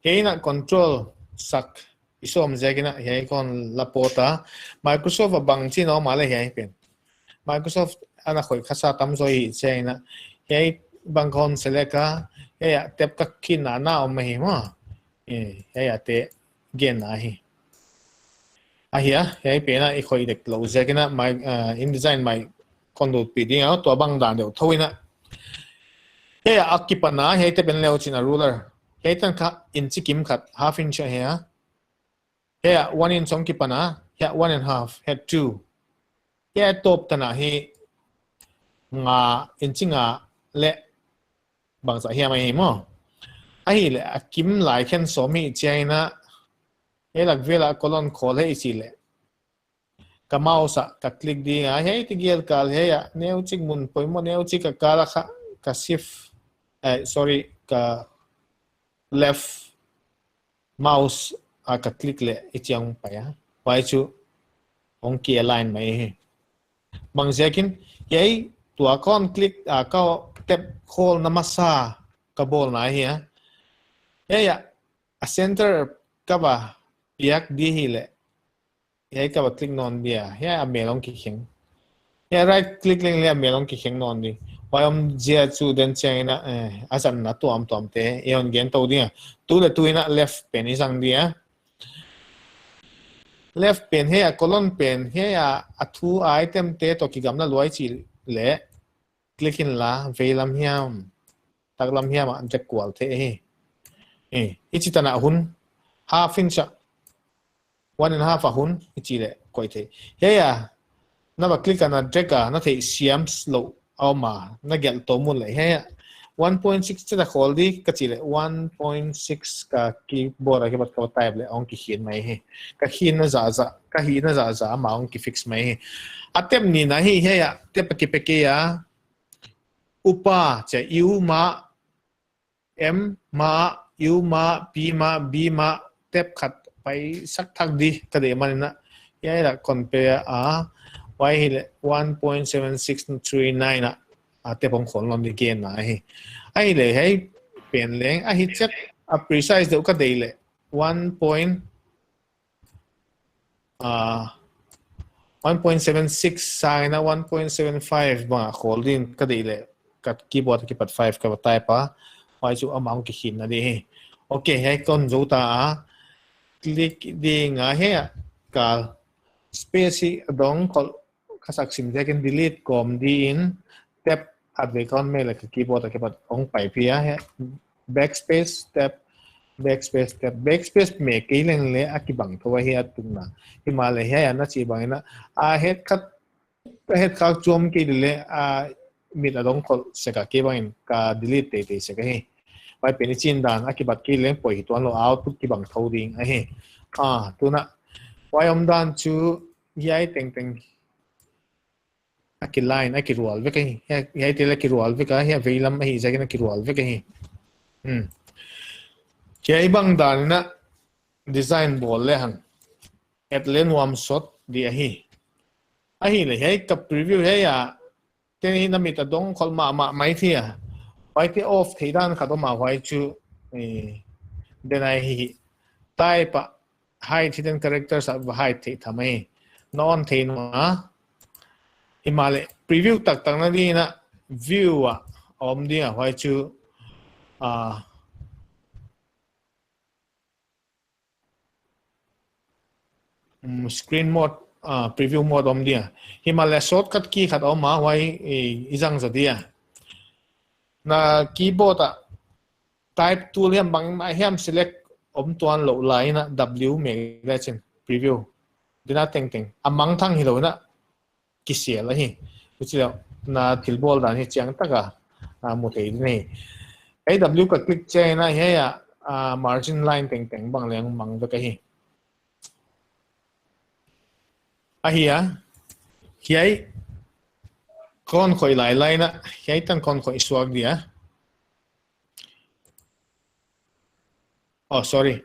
hey na control sak isom jagina he kon lapota Microsoft bang chi no ma le he pen Microsoft ana khoi khasa tam zoi chena he bang kon select a he tap ka kin na na om hi ma he te gen na hi a hi he pe na i khoi dek lo jagina my InDesign my kon do pi ding a to bang dan de thoina he akipana he te ben leo china ruler he tan kha inch kim khat half inch he he 1 inch song ki pana he 1.5 he 2 he top tana he nga inch nga le bang sa he mai mo a hi le akim lai khen so mi china he lak vela kolon khol he chi le ka mouse ka click di nga he ti gel kal he ya neu chik mun poi mo neu chik ka kala kha ka shift sorry ka left mouse ka click le ichiang pa ya wai chu ong ki align mai he bang zekin yei tua kon click ka tap khol namasa ka bol na hi ya a center ka ba yak di hi le yei ka ba click non dia ya a melong ki kheng ya right click leng le a melong ki kheng non di wai om jia chu den chena asan na tuam te eon gen to dia tu le tuina left pen isang dia left pen he a colon pen he a thu item te to ki gamna loi chi le click in la velam hiam taklam hiam an te kwal the he ichitana hun half inch 1.5 a hun ichi le koi the he ya na ba click ana drag na the siam slow au ma na gel to mun le he 1.6 cha khol di ka chi le 1.6 ka keyboard ke bat ka type le ong ki hin mai he ka hin na za ma ong ki fix mai he atem ni na hi he ya te pa ki pe ke ya upa che u ma m ma u ma p ma b ma tep khat pai sak thak di ka de man na ya la compare a y hi le 1.7639 a te pong khon lon di gen na hi ai le hei pen leng a hi check a precise de ka de le 1.76 sai na 1.75 ba holding ka de le ka keyboard ki pat 5 ka type pa wai chu amount ki hin na de okay hei kon zo ta click di nga he ka space dong kol khasak sim je kan delete com di in tap at ve kon me la keyboard ke pat ong pai pia he backspace tap backspace me ke leng le akibang thawa hi atuna himale he na chi bang na a head kha chom ke le a mit adong kol se ka ke bang ka delete te se ka he pai pe ni chin dan akibat ke leng poi tuan lo output ki bang thau ding a he tuna wai om dan chu yai teng aki line aki roll ve kai he te la ki roll ve ka he veilam hi jagina ki roll ve kai ke bang dan na design bol le hang at len wam shot di a hi le he ka preview he ya te hi na mi ta dong khol ma mai thia wai te off thei dan kha do ma wai chu den ai hi type hide hidden characters of hide thei thamai non thei no himale preview tak tak na di na view om dia wai chu screen mode preview mode om dia himale shortcut key khat om ma wai izang za dia na keyboard type tool hem bang ma hem select om tuan lo lai na w me la chen preview dina teng teng amang thang hi lo na ki sia la hi chu na thilbol dan hi chang taka mu thei ni ai w ka click che na he ya margin line teng teng bang leng mang da ka hi ahia hiai kon khoi lai lai na hiai tan kon khoi swag dia oh sorry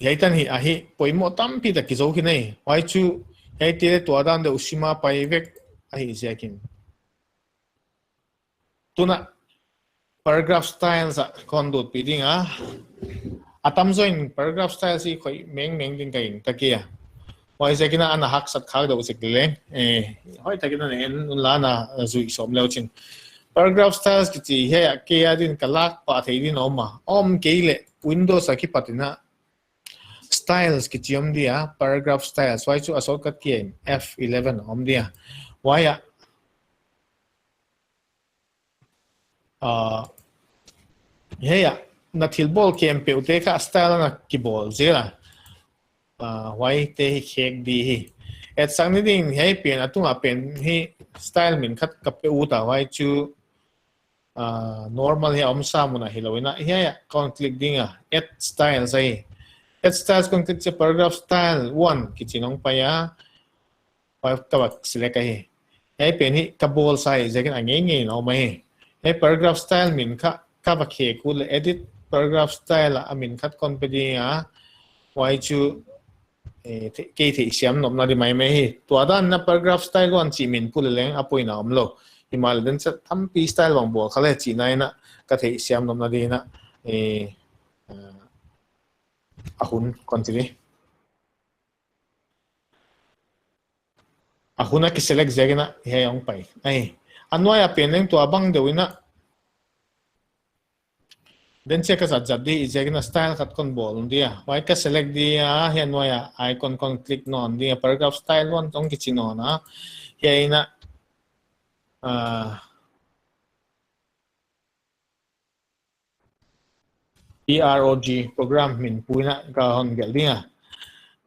hiai tan hi ahi poimo tampi ta ki zo ki nei wai chu hiai te to dan de usima pai vek ahi zekin tuna paragraph styles kon dot piding atam join paragraph styles hi khoi meng din kai takia wai zekina ana hak sat khak do sik le hoi takina nen la na zui som leo chin paragraph styles ki chi he ke adin kalak pa thei din oma om ke le windows ki patina styles ki chiom dia paragraph styles wai chu asol kat ki F11 om dia wai he ya na thilbol kem pe ute ka style na ki bol zela wai te khek di hi et sang ni ding hei pen atunga pen hi style min khat kap pe uta wai chu normal hi om sa muna hiloina hi ya kon click dinga add style sai add styles kon click che paragraph style 1 ki chinong pa ya wai ka select hi hei pen hi ka bol sai zekin ange no mai hei paragraph style min ka ba khe ku le edit paragraph style amin khat kon pe dinga wai chu ke thi siam nom na di mai me hi to dan na paragraph style wan chi min pul leng apoi na omlo himal den cha thampi style wang bo khale chi nai na ka thi siam nom na di na ahun continue ahuna ki select zegena he ong pai ai anwaya peneng to abang dewina then check as adjadi izegna style khat kon bol dia wai ka select dia hian waya icon kon click non dia paragraph style one tong ki chino na heina PROG program min puina ka hon gel dia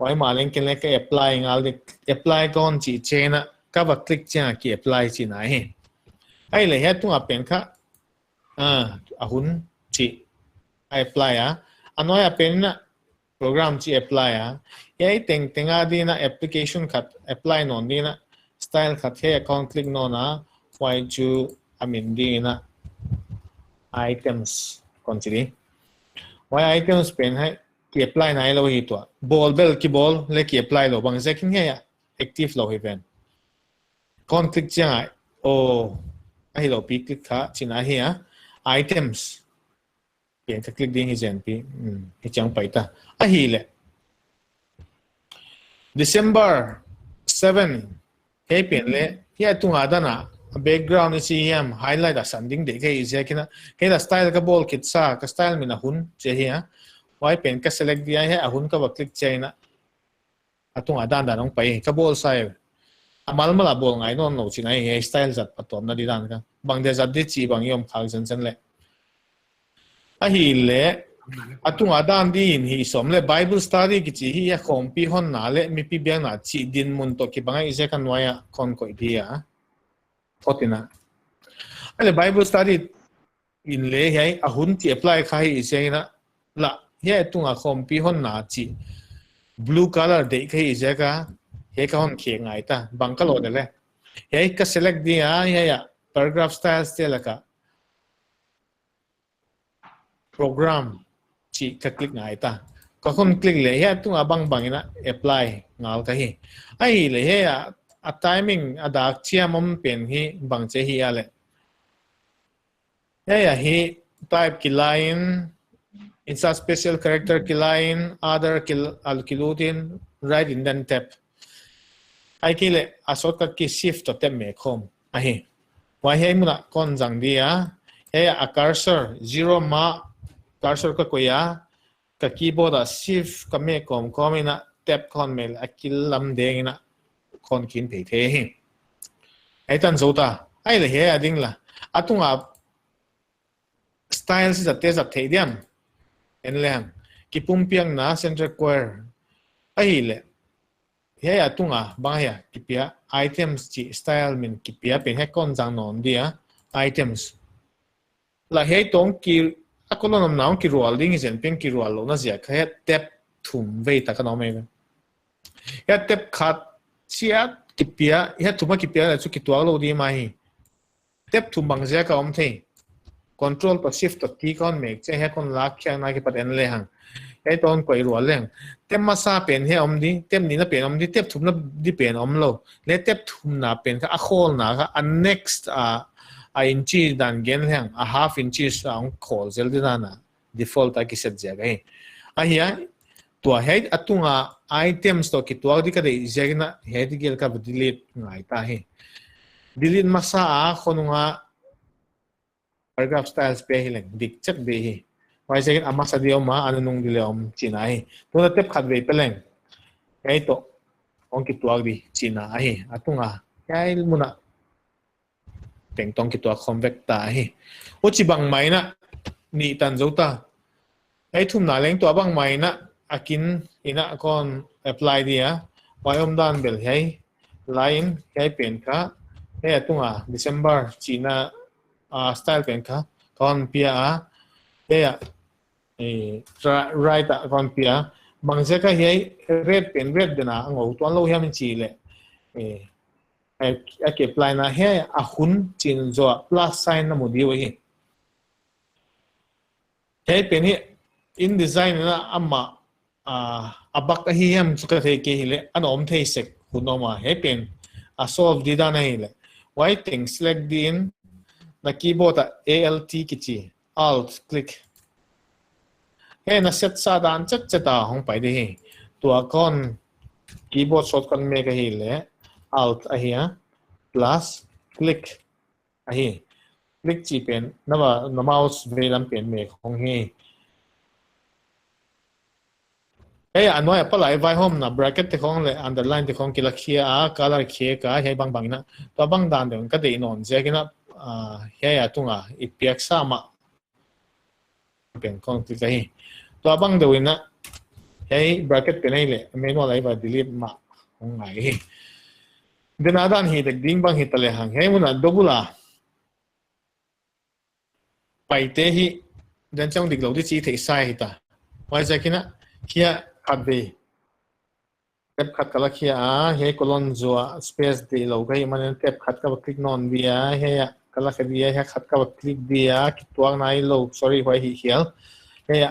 wai ma len ken le ka apply ngal de apply kon chi chena ka ba click cha ki apply chi na he ai le he tu apen kha ahun chi apply anoya pen na program chi apply yai tenga di na application khat apply non di na style khat he account click no na wai chu amin di na items konchiri wai items pen hai ki apply na lo hi to ball bell ki ball le ki apply lo bang zeking he active lo hi pen con click cha ai lo pi click kha china hi items pen ka click ding hi zen pi hi chang pai ta a hi le December 7 he pen le hi tunga dana background ni si yam highlight a sanding de ke je kina he da style ka ball kit sa ka style min a hun che hi wai pen ka select dia he a hun ka ba click chaina atunga dan da nong pai ka ball sai amal mala ball ngai non no chinai he style zat patom na di dan ka bang de zat di chi bang yom khang chen le a hi le atunga dan din hi som le bible study ki chi hi ya khom pi hon na le mi pi biang na chi din mun to ki banga ise kan waya kon ko dia thotina ale bible study in le hai ahun chi apply khai ise na la he tunga khom pi hon na chi blue color de khai ise ka he ka hon khe ngai ta bang ka lo de le Hey ka select dia hey ya paragraph styles te laka program chi ka click ngai ta ko kon click le ya tu abang bang ina apply ngal ka hi ai le he ya a timing ada chia mom pen hi bang che hi ale ya ya hi type ki line insert special character ki line other al kilutin right indent tab ai ki le asot ka ki shift to tab me khom ai why he muna kon jang dia he a cursor zero ma cursor ka koya ka keyboard a shift ka me kom komina tab kon mel akil lam deng ina kon kin pe the hi ai tan zota ai le he ading la atunga style si te sa the diam en lang ki pum piang na center square ai le he atunga ba ya ki pia items chi style min ki pia pe he kon jang non dia items la he tong ki akolon nam naung ki rual ding isen pen ki rual lo na zia kha tap thum ve ta ka no me ya tap khat chia ki pia ya thuma ki pia la chu ki tuak lo di ma hi tap thum bang zia ka om the control to shift to t kon me che he kon lak kya na ki pat en le hang he ton koi rual leng tem ma sa pen he om di tem ni na pen om di tap thum na di pen om lo le tap thum na pen ka a khol na ka a next a inchi dan gen hang a half inches ang khol zel di na default a ki set jaga hi a hiya tua he atunga items to ki tua di ka dei jagna he di gel ka delete ngai ta hi delete masa a khonunga paragraph styles pe hi leng dik chak be hi wai second ama sa dio ma anung dilom china hi to na tep khat ve peleng kai to ong ki tua di china hi atunga kai muna teng tong ki tua convect ta hi o chi bang mai na ni tan zota ai thum na leng to bang mai na akin ina kon apply dia wai om dan bel hai line kai pen ka he atunga december china style pen ka kon pia he ya right kon pia bang se ka he red pen red dena ngo ton lo hiam chi le ai ke apply na he a hun chin zo plus sign na modi we he pen hi in design na amma abak hi ham chuka the ke hile an om the sek hunoma he pen a solve di da na hile why thing select the in na keyboard alt kichi alt click he na set sa dan chat chata hong pai de hi tua kon keyboard shortcut me ka hile alt a hiya plus click a hi click chi pen na mouse ve lam pen me khong hi hey anoi apply vai home na bracket te khong le underline te khong kila khia a color khie ka he bang bang na to bang dan de ka de non je kina he ya tunga ipiak sama pen khong ti ka hi to bang de wina hey bracket pe nei le menu lai ba delete ma hong ngai hi denadan hi de ding bang hi tale hang he muna dobula pai te hi dan chang dik lo di chi thei sai hi ta wai ja kina khia khat ve tep khat kala khia he colon zo space de lo gai man tep khat ka click non dia he ya kala ka dia he khat ka click dia ki tuang nai lo sorry why hi hial he ya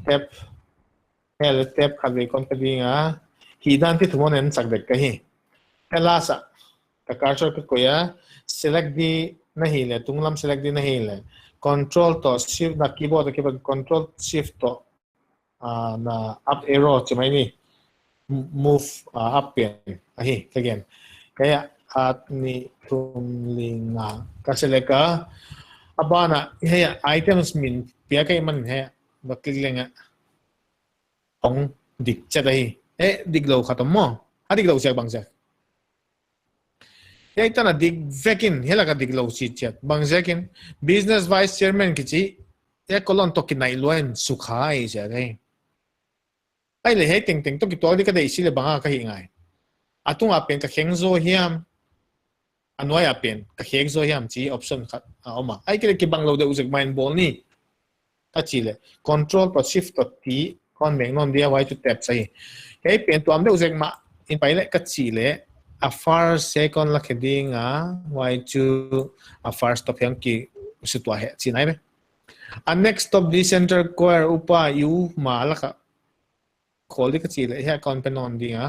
tep khat ve kon ka dinga hi dan ti thumon en sak dek ka hi kala sa ka cursor ka ko ya select di na hi le tunglam select di na hi le control to shift na keyboard ke control shift to na up arrow chimai ni move up pen ahi again kaya at ni tumlinga kaseleka abana he items min pia kai man he baklik lenga ong dik chadai dik lo khatam mo adik lo chak bang chak he tana dik vekin hela ka dik lo chi chat bang jakin business vice chairman kichi e kolon to kinai loan sukhai jai ai le he ting ting to ki to di ka dei sile banga ka hi ngai atung a pen ka kheng zo hiam anwai a pen ka kheng zo hiam chi option khat oma ai ki bang lo de uzek main bol ni ta chi le control to shift to t kon meng non dia wai to tap sai he pen to am de uzek ma in pai le ka chi le a far second la kheding a y chu a far stop yang ki sitwa he chinai be a next stop the center square upa u ma la ka kholi ka chi le he kon pe non ding a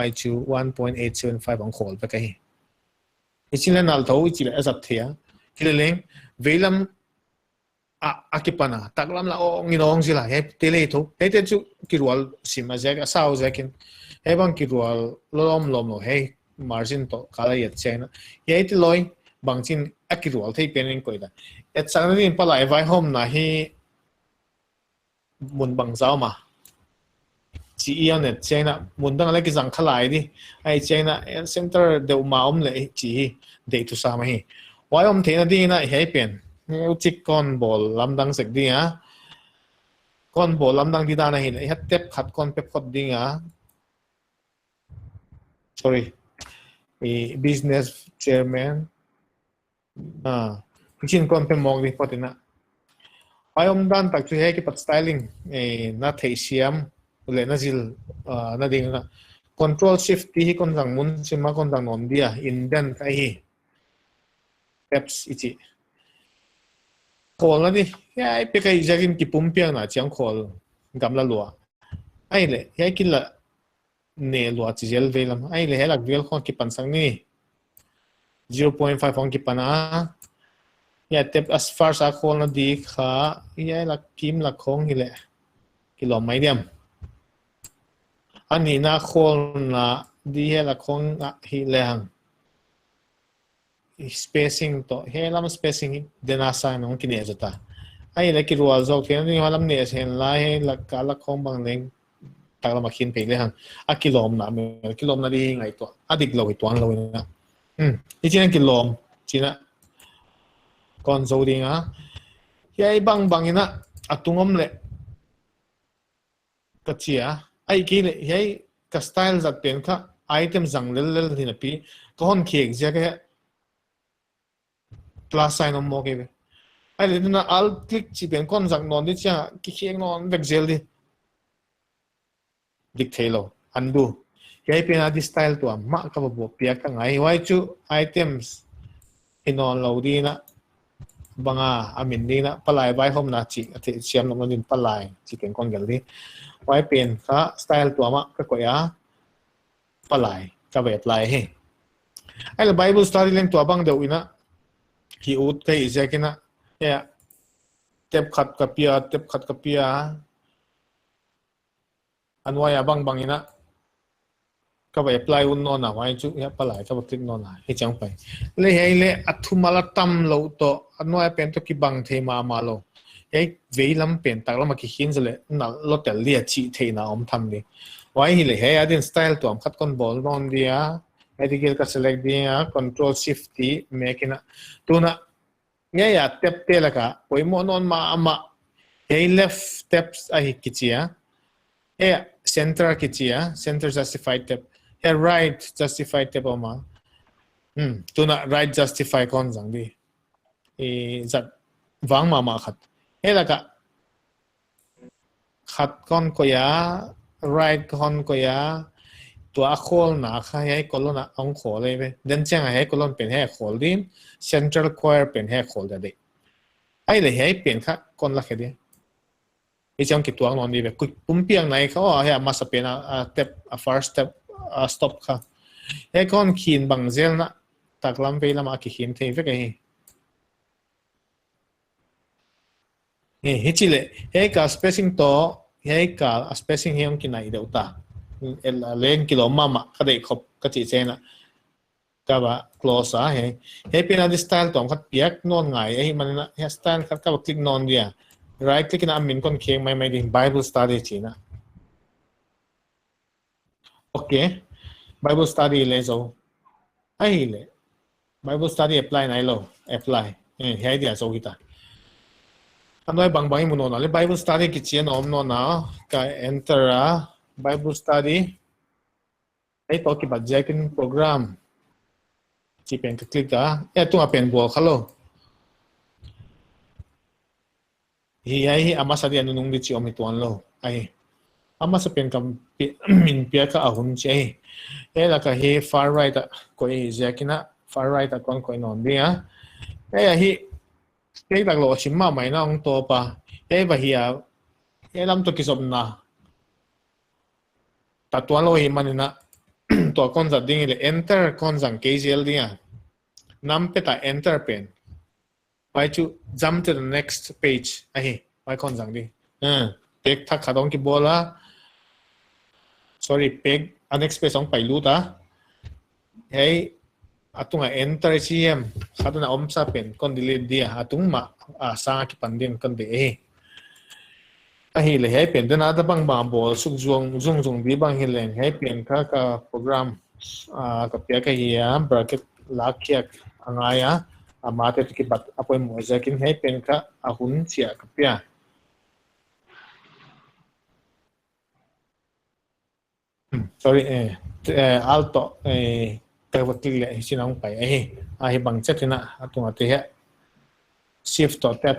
y chu 1.875 ang khol pe ka hi ichin le nal tho ichi le azat thia kileng velam akipana taklam la o nginong sila he tele tho he te chu kirwal sima ja sao jakin he bang kirwal lom lo he margin to kala yet chena he ti loi bangchin akirwal thei penin koida et sang ni palai vai hom na hi mun bang zao ma chi ian net chena mun dang la ki jang khalai di ai chena center de ma le chi de tu sa ma hi wai om thena di na he pen nếu chỉ con bò làm đăng sạch đi á con bò làm đăng đi đa này hết tép khát con pep khát đi á sorry business chairman chính con pep mong đi phát na ai ông đan tắc chú hay cái bắt styling na thấy xiêm lấy na zil na đi na control shift đi con rằng muốn xem mà con rằng nón đi à indent cái hi peps ichi khol na ni ai pe kai jakin ki pumpiang na chang khol gam la lua ai le ai kin la ne lua chi gel velam ai le helak vel khon ki pan sang ni 0.5 ong ki pana ya tep as far sa khol na di kha ya la kim la khong hi le kilo mai diam ani na khol na di hela khong hi le hang spacing to helam spacing dena sa nong kine jata ai le ki rual zok thian ni halam ne sen la he la ka la khong bang leng tak la makhin pe le hang a kilom na me kilom na di ngai to adik lo tuan lo na ichina kilom china kon zo ding a yai bang ina atungom le ka chia ai ki le yai ka style zat pen kha item zang lel hina pi ko hon khek ja ka plus sign on mo ke ai le na al click chi ben kon zang non di cha ki khek non vek zel di dik thelo undo yai pe na di style to ma ka bo pia ka ngai wai chu items inon lo di na banga amin ni na palai vai hom na chi ati siam no din palai chi ken kon gal di wai pen ka style to ma ka ko ya palai ka ve apply he ai le bible study leng to bang de ina ki ut kai zekina ya tep khat ka pia anwa ya bang ina ka ve apply un no na wai chu ya palai ka click no na he chang pai le he le athumala tam lo to anwa pen to ki bang the ma lo he ve lam pen tak lam ki hin zele na lo tel lia chi the na om tham ni wai hi le he adin style to am khat kon bol non dia medical ka select dia control shift ti mekina tuna nge ya tep te la ka poi mo non ma ama he left steps a hi kichia he center kichia center justified step he right justified step oma tuna right justify kon jang di zat wang ma khat he la ka khat kon ko ya right kon ko yaตัวโคลนะค่ะให้โคลนะองโคเลยไปเดินเชียงให้โคลนเป็นให้โคลดิมเซ็นทรัลควอร์เป็นให้โคลเด็กไอ้เลยให้เปลี่ยนค่ะคนละแค่เดียวไอ้เจ้าคิดตัวงอนดีแบบปุ่มเปียงไหนเขาให้มาสเปนstep first step stop ค่ะให้คนขีนบังเซลนะตักลำไปลำอากิขีนเทฟกันให้จิเลให้กับ spacing โตให้กับ spacing ให้องกินไหนเดี๋ยวตาเล่นกิโลมาก็ได้ครบก็จีเจนะก็ว่า close ให้เป็นอะไรสไตล์ตัวมันเปียกนอนไงไอ้มันนะให้สไตล์ก็ว่าคลิกนอนเดีย right click นะมินคนเคียงไม่ดี Bible study จีนะโอเค Bible study เลยโซ่ไอ้เลย Bible study apply ไหนโล apply ให้เดียโซ่กิตาอันนั้นบางมุนนนะเลย Bible study กิจนอมนนะก็ enter Bible study ไอ้ตัวที่บัดเจ็กโปรแกรมที่เป็นคลิกตัวเป็นบัวเขาโลไอ้อามาสเดียนุงดิจิอมิตัวนั้นโลไอ้ ama sa pen kam min pia ka ahun che e la ka he far right ko e zekina far right kon ko non dia e hi e la lo chimma mai na ong to pa e ba hi e lam to kisom na tatuan lo hi manina to kon za ding le enter kon zang kgl dia nam pe ta enter pen why to jump to the next page ahi why kon zang di pek thak khadong ki bola sorry pek next page ong pai lu ta hey atunga enter cm khaduna om sa pen kon delete dia atung ma sa ki pandin kon de ahi le hey pen dana da bang ba bol suk zung di bang hileng hey pen ka program ka pia ka ya bracket lakyak angaya amate ki bat apoy mo zakin hey pen ka ahun sia ka pia sorry alto cái vật lý lệ xin ông phải ai bằng chất thế nào tụi nó thế shift to tab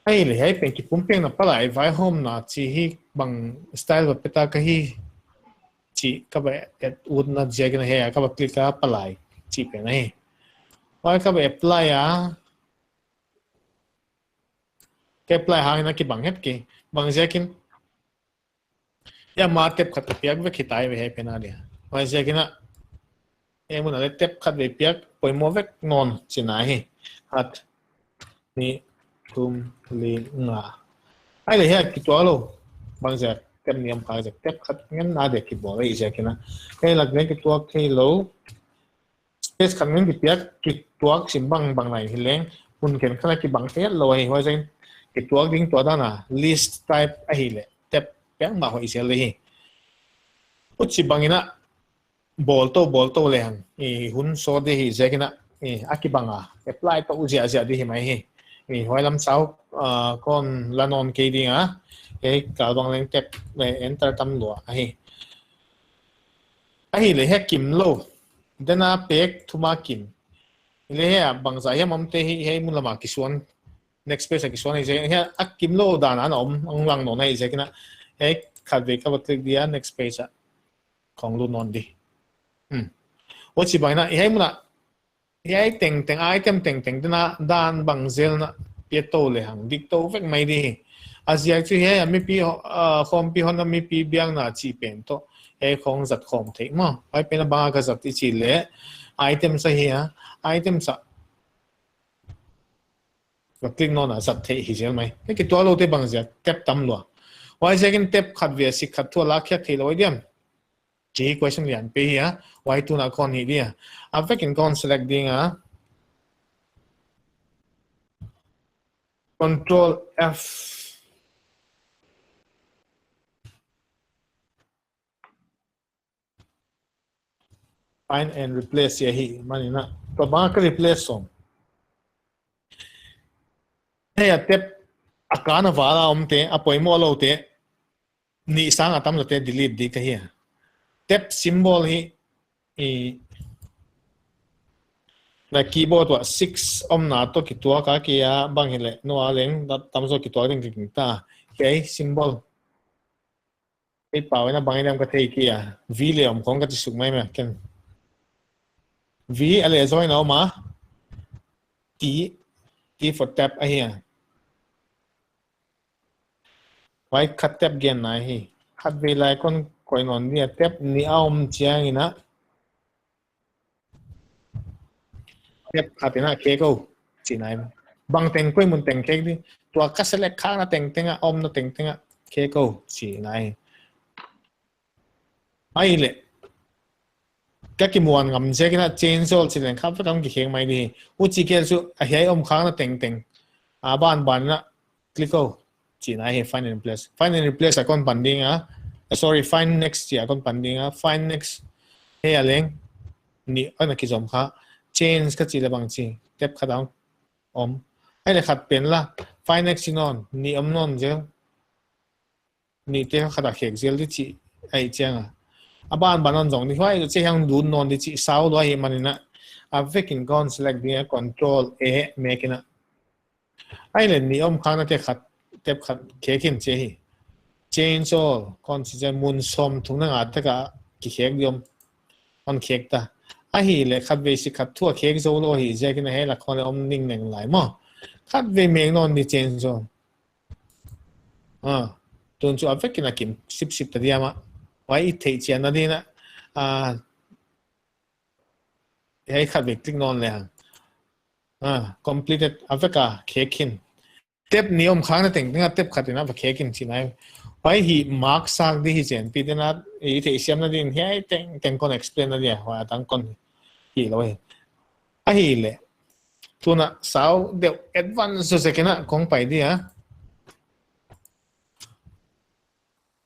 ai là hay bên cái bấm bên nó phải lại vài hôm nó chỉ bằng style và beta cái chỉ các bạn uốn nó dễ cái này các bạn click cái phải lại chỉ bên này và các bạn apply cái apply hàng nó cái bằng hết cái bằng dễ cái ya market khát piak với khi tai với hay bên nào đi và dễ cái nào em muốn nói tiếp khát về piak bồi mua vết ngon chỉ này khát ni kum li nga ai là hay cái chỗ lo bằng giờ cái niệm khát giờ tiếp khát ngắn nào để cái bỏ lại giờ cái nào cái là cái chỗ cái lo space khát ngắn cái piak cái chỗ sim bằng này thì lên muốn cái khát cái bằng hết lo hay hóa ra cái chỗ đỉnh chỗ đó là list type ai là tiếp piak mà hỏi sẽ lấy út chỉ bằng ina bol to le hang hun so de hi zekina akibanga apply to uzia zia di hi mai hi hoi lam sau kon lanon ke dinga ka bang leng tep le enter tam lo hi le he kim lo dana pek thuma kim le he bang za he mam te hi mun lama kiswan next page kiswan hi he akim lo dana nom ang lang no nei zekina khat ve ka click dia next page ของรุ่นนอนดิว่าสิบายนะไอ้มันอะไอ้แต่งไอเทมแต่งนะด้านบางเซลนะเปียโตเลยหังดิกโตเฟกไม่ดีอาศัยที่เฮ้ยไม่ปีคอมปีฮอนไม่ปีเบียงนะจีเป็นโตเฮ้ยของจัดคอมเทคมั้งไปเป็นบางก็จัดที่จีเล่ไอเทมซะเฮียไอเทมซะก็คลิกนอนนะจัดเทคหิเซลไหมไอ้กี่ตัวเราเทบางเซลเก็บตั้มลัวว่าจะกินเทปขัดเวียสิขัดทั่วลักแค่ทีละวันเดียวจี question เรียนไปฮะไว้ตัวนักคอนนี้ดิอ่ะเฟกินคอน select ดิ้งอ่ะ control F find and replace ยาฮีมันนี่นะตัวบ้าก็ replace ส่งเฮ้ยเทปอาการว่าเราอมเตะอ่ะปล่อยมั่วเราเตะนี่สร้างอ่ะทำเราเตะ delete ดีกันเฮียstep symbol hi na keyboard wa 6 om na to ki tua ka kia bang hele no aleng da tamso ki tua ding king ta okay symbol e pa na bang nam ka thei kia v le om khong ka ti suk mai ma ken v ale join no ma t for tab a here why cut tab gen na hi khat ve lai kon coi non dia tep ni aum chiang ina tep khatina ke ko chinai bang teng koi mun teng ke di tua ka select kha na teng tenga om na teng tenga ke ko chinai ai le ka ki muan ngam je kina change all chilen kha fa dam ki kheng mai di u chi ke su a hai om khang na teng a ban na click ko chinai find and replace a kon banding a sorry find next ya kon panding find next hey aleng ni ana ki zom kha change ka chi la bang chi tep kha dang om ai le khat pen la find next non ni non je ni te kha da khek zel di chi ai chang ban on jong ni hwai che hang dun non di chi sao lo hi manina a vekin gon select dia control a make na ai le ni khang na te khat tep khat khekin che hi change all con chỉ là muốn xóm thùng năng át cả cái khét diom con khét ta hi le khát về sự khát thua khét rồi lo hi giờ cái này là con ông ninh ninh lại mà khát về miệng non đi change all tuần chú áp cái này kiếm ship ta đi mà vậy ít thấy chuyện đó đi nè hay khát về click nonเลยcompleted áp cả khét kín tiếp niệm kháng là tiếng tiếng tiếp khát na khét kín chỉ này vậy hi mark sang đi hi chen pi na ý thấy xem na đi hay tiếng con explain na đi hoặc tăng con hi rồi hi le tu na sao đều advance rồi cái na con phải đi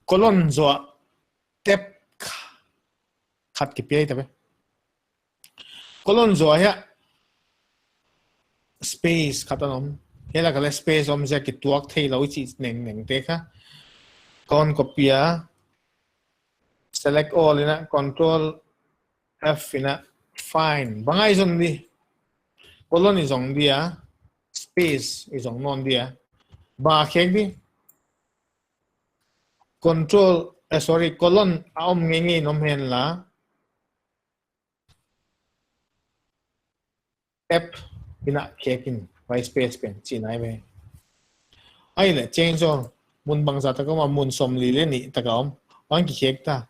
colon zo tiếp khát cái pi đấy colon zo ya space khát nó hay là cái space om ra cái tuak thay lâu chỉ neng neng thế ha con copy select all ina control F ina fine bangai zong di colon izong dia space izong non dia ba khek di control sorry colon aom ngi nom hen la F ina khekin by space pen chi nai me ai le change on mun bang za ta ko ma mun som li le ni ta ka om wang ki khek ta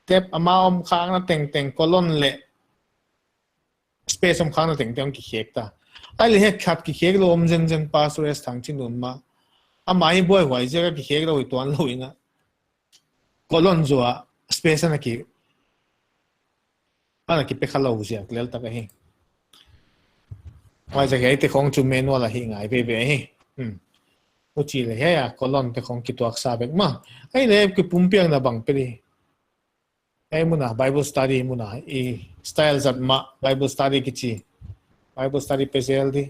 tep ama om khang na teng colon le space om khang na teng ki khek ta ai le he khat ki khek lo om jen password thang chin nun ma ama hi boy wai je ki khek lo tuan lo ina colon zo space na ki ana ki pe khalo hu sia klel ta ka hi wai je ke te khong chu menu la hi ngai pe pe hi o chi le ya colon te khong ki tuak sa bek ma ai le ki pumpiang na bang pe ri ai muna bible study muna e style zat ma bible study ki chi bible study pe sel di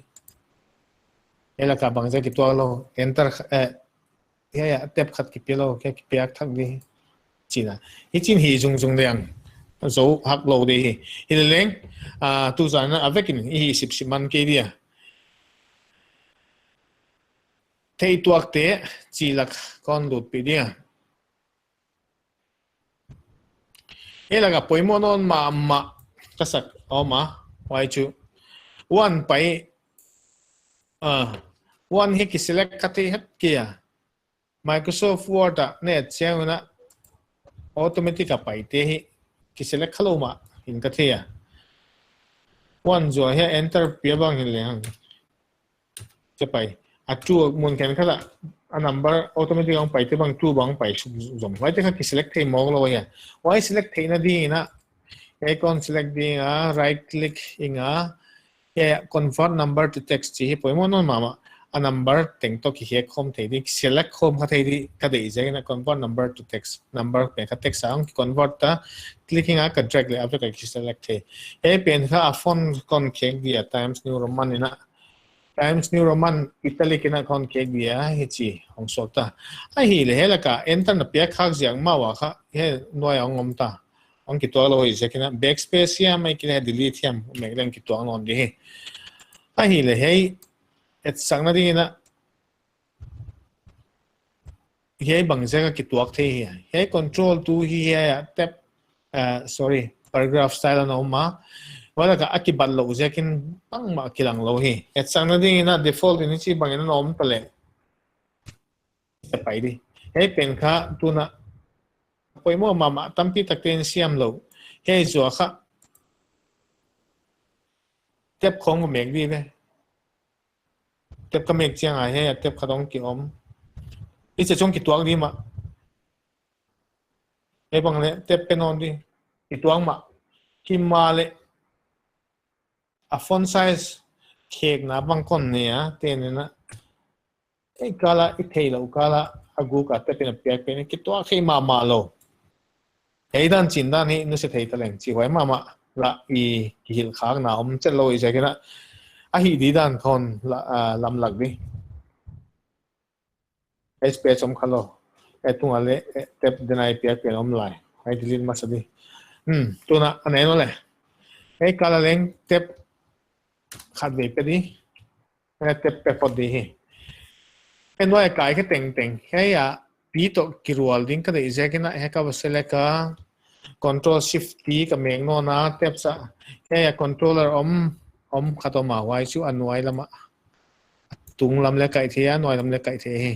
ela ka bang je ki tuak lo enter ya tep khat ki pe lo ke ki pe ak thak di chi na hi chin hi jung jung leang zo hak lo de hi le leng tu zan na avekin hi sip man ke dia thei tuak te chi lak kon lut pi dia ela ga poimo non ma kasak oma wai chu one pai one hi ki select kati hat kia Microsoft Word net chena automatic a pai te hi ki select khalo ma in ka thea one zo he enter pe bang hin le hang che pai a chu mun kan khala a number automatic ang pai te bang tu bang pai zom wai te kha ki select thei mo lo ya wai select thei na di na icon select di right click inga convert number to text chi poimo non mama a number teng to ki he khom thei di select khom kha thei di ka dei je na convert number to text number pe kha text ang convert ta clicking a ka drag le after ka select thei pen kha a font con khek di times new roman ina times new roman italic ina con khek di hi chi hong so ta a hi le hela ka enter na pe khak jiang ma wa kha he noi ang om ta ang ki to lo hi je kina backspace ya mai ki delete yam me leng ki to ang on di a hi le hei et sang na ding na he bang jaga ki tuak the he control tu hi ya tap sorry paragraph style na ma wala ka akibat lo jakin pang ma kilang lo hi et sang na ding na default ni chi bang na nom pale pai di he pen kha tu na poi mo mama tampi takten siam lo he zo kha tep khong mo mek di ve tep ka mek chiang a he tep khadong ki om ít sẽ trong cái tuang đi mà cái bằng lẽ tép bên on đi cái tuang mà khi mà lẽ font size khek na bằng con này tên này na cái kala ít thấy lâu kala agu cả tép bên bẹt bên cái tuang khi mà lo cái đàn chín đàn này nó sẽ thấy ta lên chỉ hỏi mà là cái hình khác nào ông chết lâu vậy cái na hi đi đàn con là làm lạc đi space om khalo etung ale tep denai pia pe om lai ai delete ma sadi tu na ane no le ei kala leng tep khat ve pe di tep pe pod di hi en noi kai ke teng he ya pi to kirual ding ka dei zekina he ka select ka control shift t ka meng no na tap sa he controller om khatoma wai chu anwai lama tung lam le kai thia noi lam le kai the he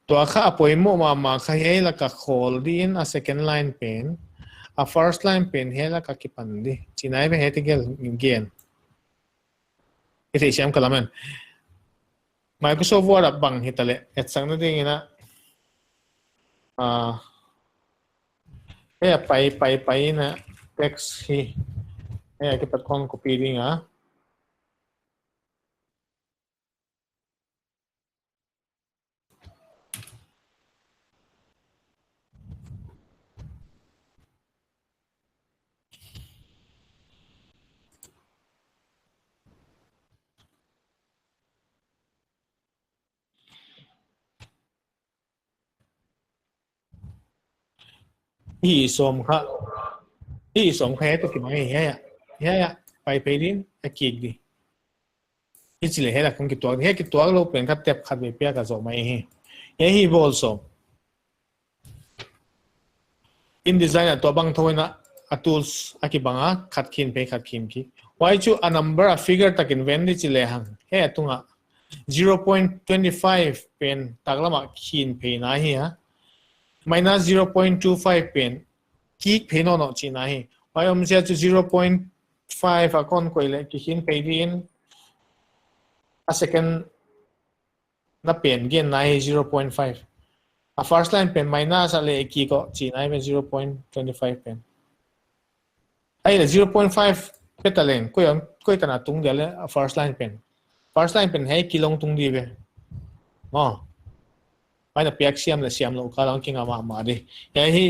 to kha apoi mo ma kha he la ka khol din a second line pen a first line pen he la ka ki pan di chinai be he ti gel gen ite siam kalaman Microsoft Word bang hitale et sang na ding ina he pai na text hi he ki pat kon copy ding hi som kha to ki mai he ya pai din a ki di hi chile he la kon ki to lo pen kha tep khat be pya ka zo mai hi bol so InDesign to bang thoina a tools akibanga khat khin ki why chu a number a figure takin ven di chile hang he atunga 0.25 pen taklama khin pe na hi ha minus 0.25 pen ki pe no chi na hi why om sia chu 0.5 a kon koile ki khin pe din a second na pen gen na hi 0.5 a first line pen minus a le ki ko chi na hi 0.25 pen ai là 0.5 petalen ko tana tung de le first line pen hai kilong tung di be ai na piak siam le siam lo ka lang king ama de hi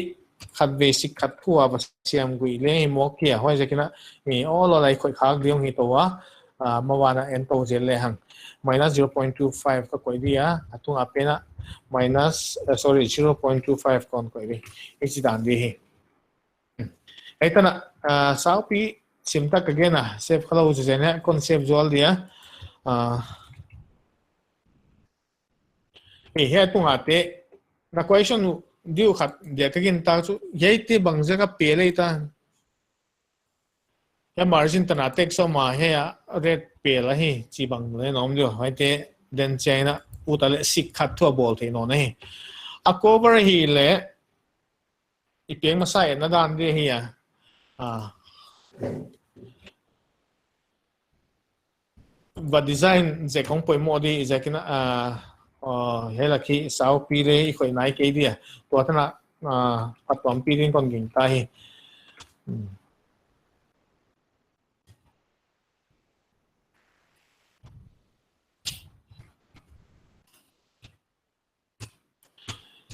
khat basic khat kuwa ba siam gui le mo kia hoi jakina ni all lai khoi khak diong hi to wa mawana en to je le hang minus 0.25 ka koi dia atung apena minus 0.25 kon koi di ichi dan di hi ai tana sau pi simta ka gena save khalo je ne concept jol dia he tung ate na question diu khat dia ka gin ta chu yei te bangja ka pe le ta ya margin tana tek so ma he red pe la hi chi bang le nom dio hai te den china utale sik khat tho bol the no ne a cover hi le i peng ma sai na dan de hi và design sẽ không phải mua đi sẽ cái hay là khi sau pi đấy khỏi nãy cái đi tôi thấy là phát triển pi đến con gìn tay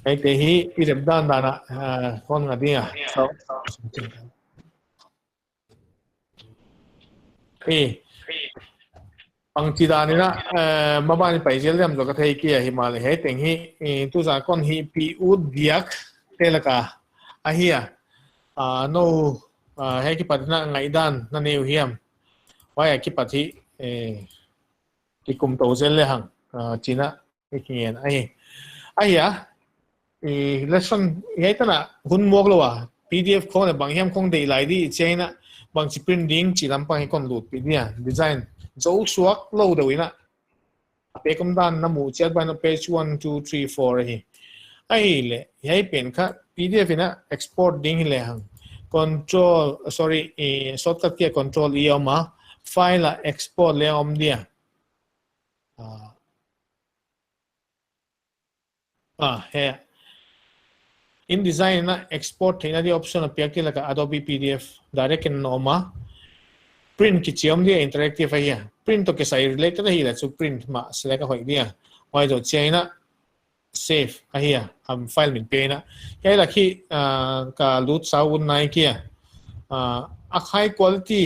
cái thế hi pi đẹp đan đan con ngà đi sau bằng chỉ đàn này mà bạn phải chơi làm cho cái thầy kia hi mà lại hết tiếng hi tu giả con hi pi ud diak thế là cả hi no hay cái phần na ngày đàn na nhiều hiểm vậy cái phần thì cái cùng tổ chức lệ hàng chỉ là cái chuyện lesson hay ta na hun mok lo PDF không là bằng hiểm không để lại đi chơi na bằng chỉ printing chỉ làm bằng con lụt PDF design dấu suốt lâu đầu ina pe kom dan na mu chat ban page 1 2 3 4 hi le hay pen kha PDF ina export ding le hang control shortcut kia control e ma file export le om dia he InDesign na export thina di option apia ki laka Adobe PDF direct in noma print ki chiom dia interactive hi print to ke sai related hi la chu print ma select hoi dia wai do china save hi am file min pe na ke la ki ka lut saun nai kia a high quality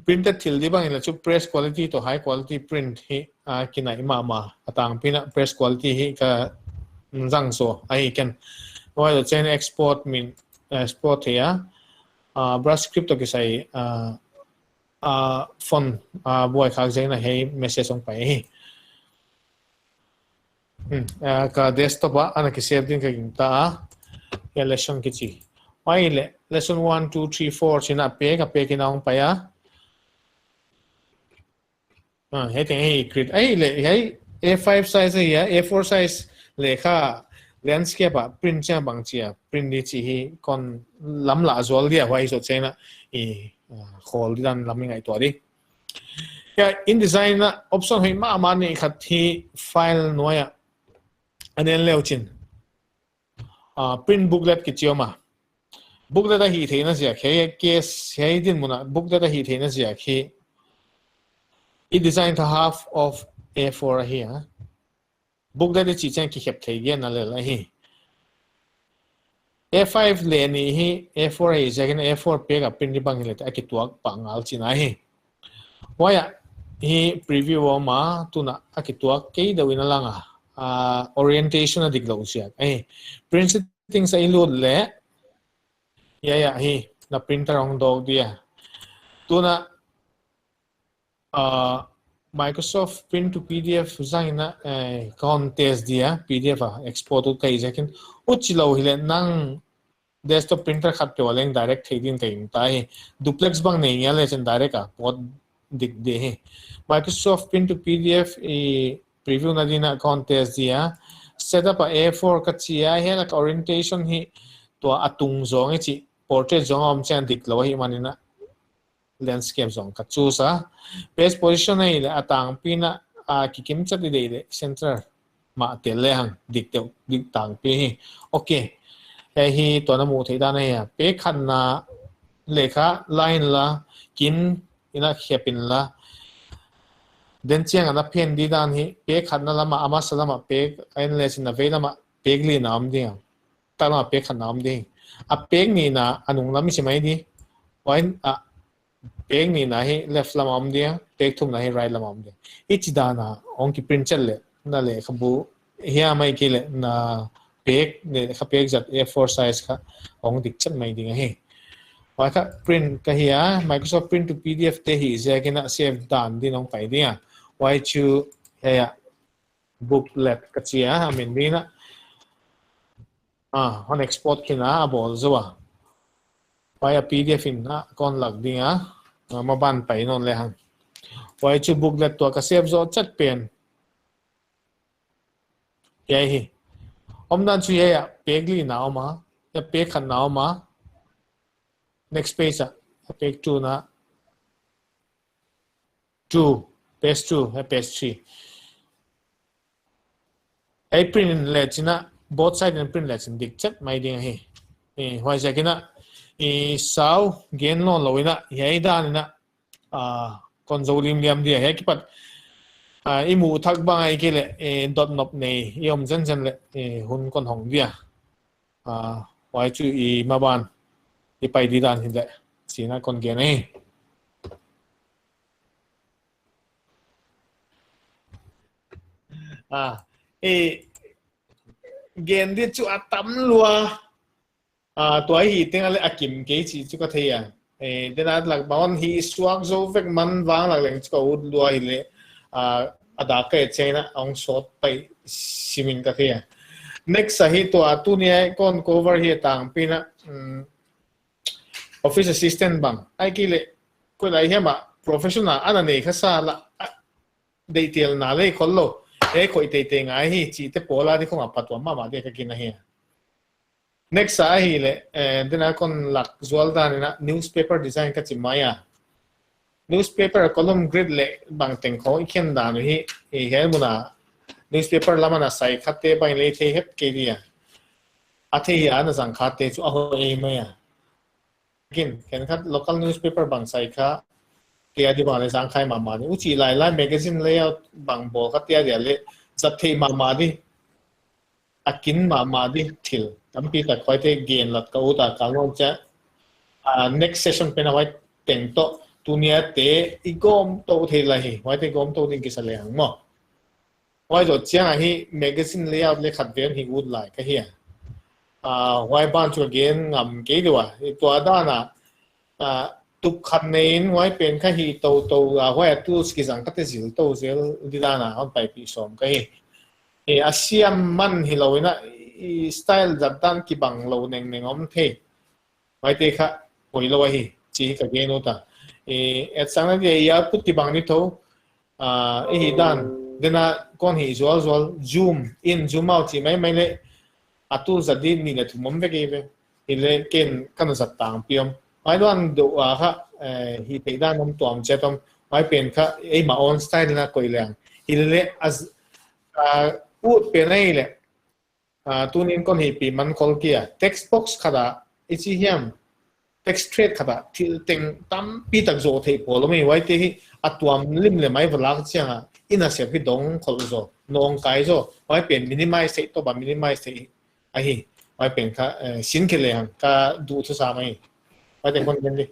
printed thil di bang la chu press quality to high quality print hi ki nai ma atang pina press quality hi ka răng so ai can why the chain export mean export here brush script to cái sai font boy khak jeng na hey message on pai ka desktop ana ki save din ka ta ya lesson ki chi wai le lesson 1 2 3 4 china pe ki naung pa ya he te he crit ai le hei A5 size ya A4 size le kha landscape print cha bang chia print ni chi hi kon lam la zol dia wai so chena i khol dan lam ngai to di ya InDesign na option hei ma ni khat hi file noya anen leuchin print booklet ki chioma booklet hi theina sia khe case hei din muna booklet hi theina sia khi InDesign ka half of A4 here booklet chi chen ki khep thei gen na le la hi A5 le ni hi A4 hi jagan A4 pe ka print ni bang le ta ki tuak pangal china hi waya hi preview ma tuna akituak ke dawina langa orientation adik lo siya ai print settings ay load le ya hi na printer ang dog dia tuna Microsoft Print to PDF zang na contest dia PDF export to kay jakin uchilaw hile nang desktop printer khat pe waleng direct thedin kay tai duplex bang nei ya le chen direct pot dik de he Microsoft Print to PDF preview na din na contest dia setup A4 ka chia he na orientation hi to atung zong chi portrait zong om chen dik lo hi manina landscape zong ka chu sa base position nei le atang pina kikim chat de de center ma te le hang dik te dik tang pe hi okay hi to na mu thei da na ya pe khan na lekha line la kin ina khepin la den chiang ana pen di dan hi pe khan na lama ama salama pe ain le sin na ve lama pe gli nam ding ta ma pe khan nam ding a pe ni na anung lam si mai di wain a pe ni na hi left lam am dia pe thum na hi right lam am dia ich da na ong ki print chal le na le khabu hiya mai ki le na pe ne kha pe jat A4 size kha ong dik chat mai ding hi wa kha print ka hiya Microsoft Print to PDF te hi jakina save dan din ong pai dia why chu ya booklet ka chia amin dina on export kina abol zawa via PDF in na kon lag dinga maban pai non le hang why chu booklet to ka save zo chat pen ya hi omdan chu ya pegli na ma ya pe khan na ma next page page 2 na 2 page 2 page 3 ai print le china both side and print le chin dik chat mai ding hi why jakina sau gen lo loina yai dan na konzolim liam dia he ki pat imu thak ba ai ke le dot nop nei yom jan jan le hun kon hong dia why chu maban pai di dan hin le sina kon gen nei gen di chu atam lua toy hi teng ale akim ke chi chu ka theya den at lag baon hi swak zo vek man wang lag leng chu ud lua hi le ada ka chena ong shot pai simin ka theya next sahi to atu ni ai kon cover hi tang pina office assistant bang ai ki le ko lai hema professional ana nei kha sa la detail na le khollo khoi te te ngai hi chi te pola di khong apatwa ma de ka kin hi next sa hi le dena kon lak zual dan na newspaper design ka chi maya newspaper column grid le bang teng kho ikhen dan hi he muna newspaper lama na sai khatte bai le the hep ke dia athe ya na sang khate chu a ho e maya kin ken khat local newspaper bang sai kha ke adi ba le sang khai ma ni uchi lai lai magazine layout bang bo kha tia dia le zat thei ma di akin ma di thil tampi ta khoi te gain lat ka uta ka long cha next session pe na wai teng to tunia te igom to thei la hi wai te gom to ding ki sa le ang mo wai zo chiang hi magazine layout le khat ven hi would like ka hi wai ban chu again ngam ke diwa to da na tục khăn nên ngoài bên cái hi tàu tàu ngoài tools cái dạng các cái dữ tàu dữ đi ra là họ phải bị sớm cái ASEAN man hi lo na style jatan ki bang lo neng neng om the vai te kha poi lo hi chi ka ge no ta at sang na ge ya put ki bang ni tho hi dan dena kon hi zual zoom in zoom out chi mai le atu zadi ni le thumom ve ge ve hi le ken kan zat tang piom ai don do kha hi te dan nom tom che tom mai pen kha ma on style na koi lang hi le as ut pe nei le tunin kon hi pi man kol kia text box khada ichi hiam text thread khada thil teng tam pi tak zo thei polo mai wai te hi atuam lim le mai valak changa ina se pi dong khol zo nong kai zo wai pen minimize sei to ba minimize sei a hi wai pen kha sin ke le han ka du thu sa mai wai te kon ben di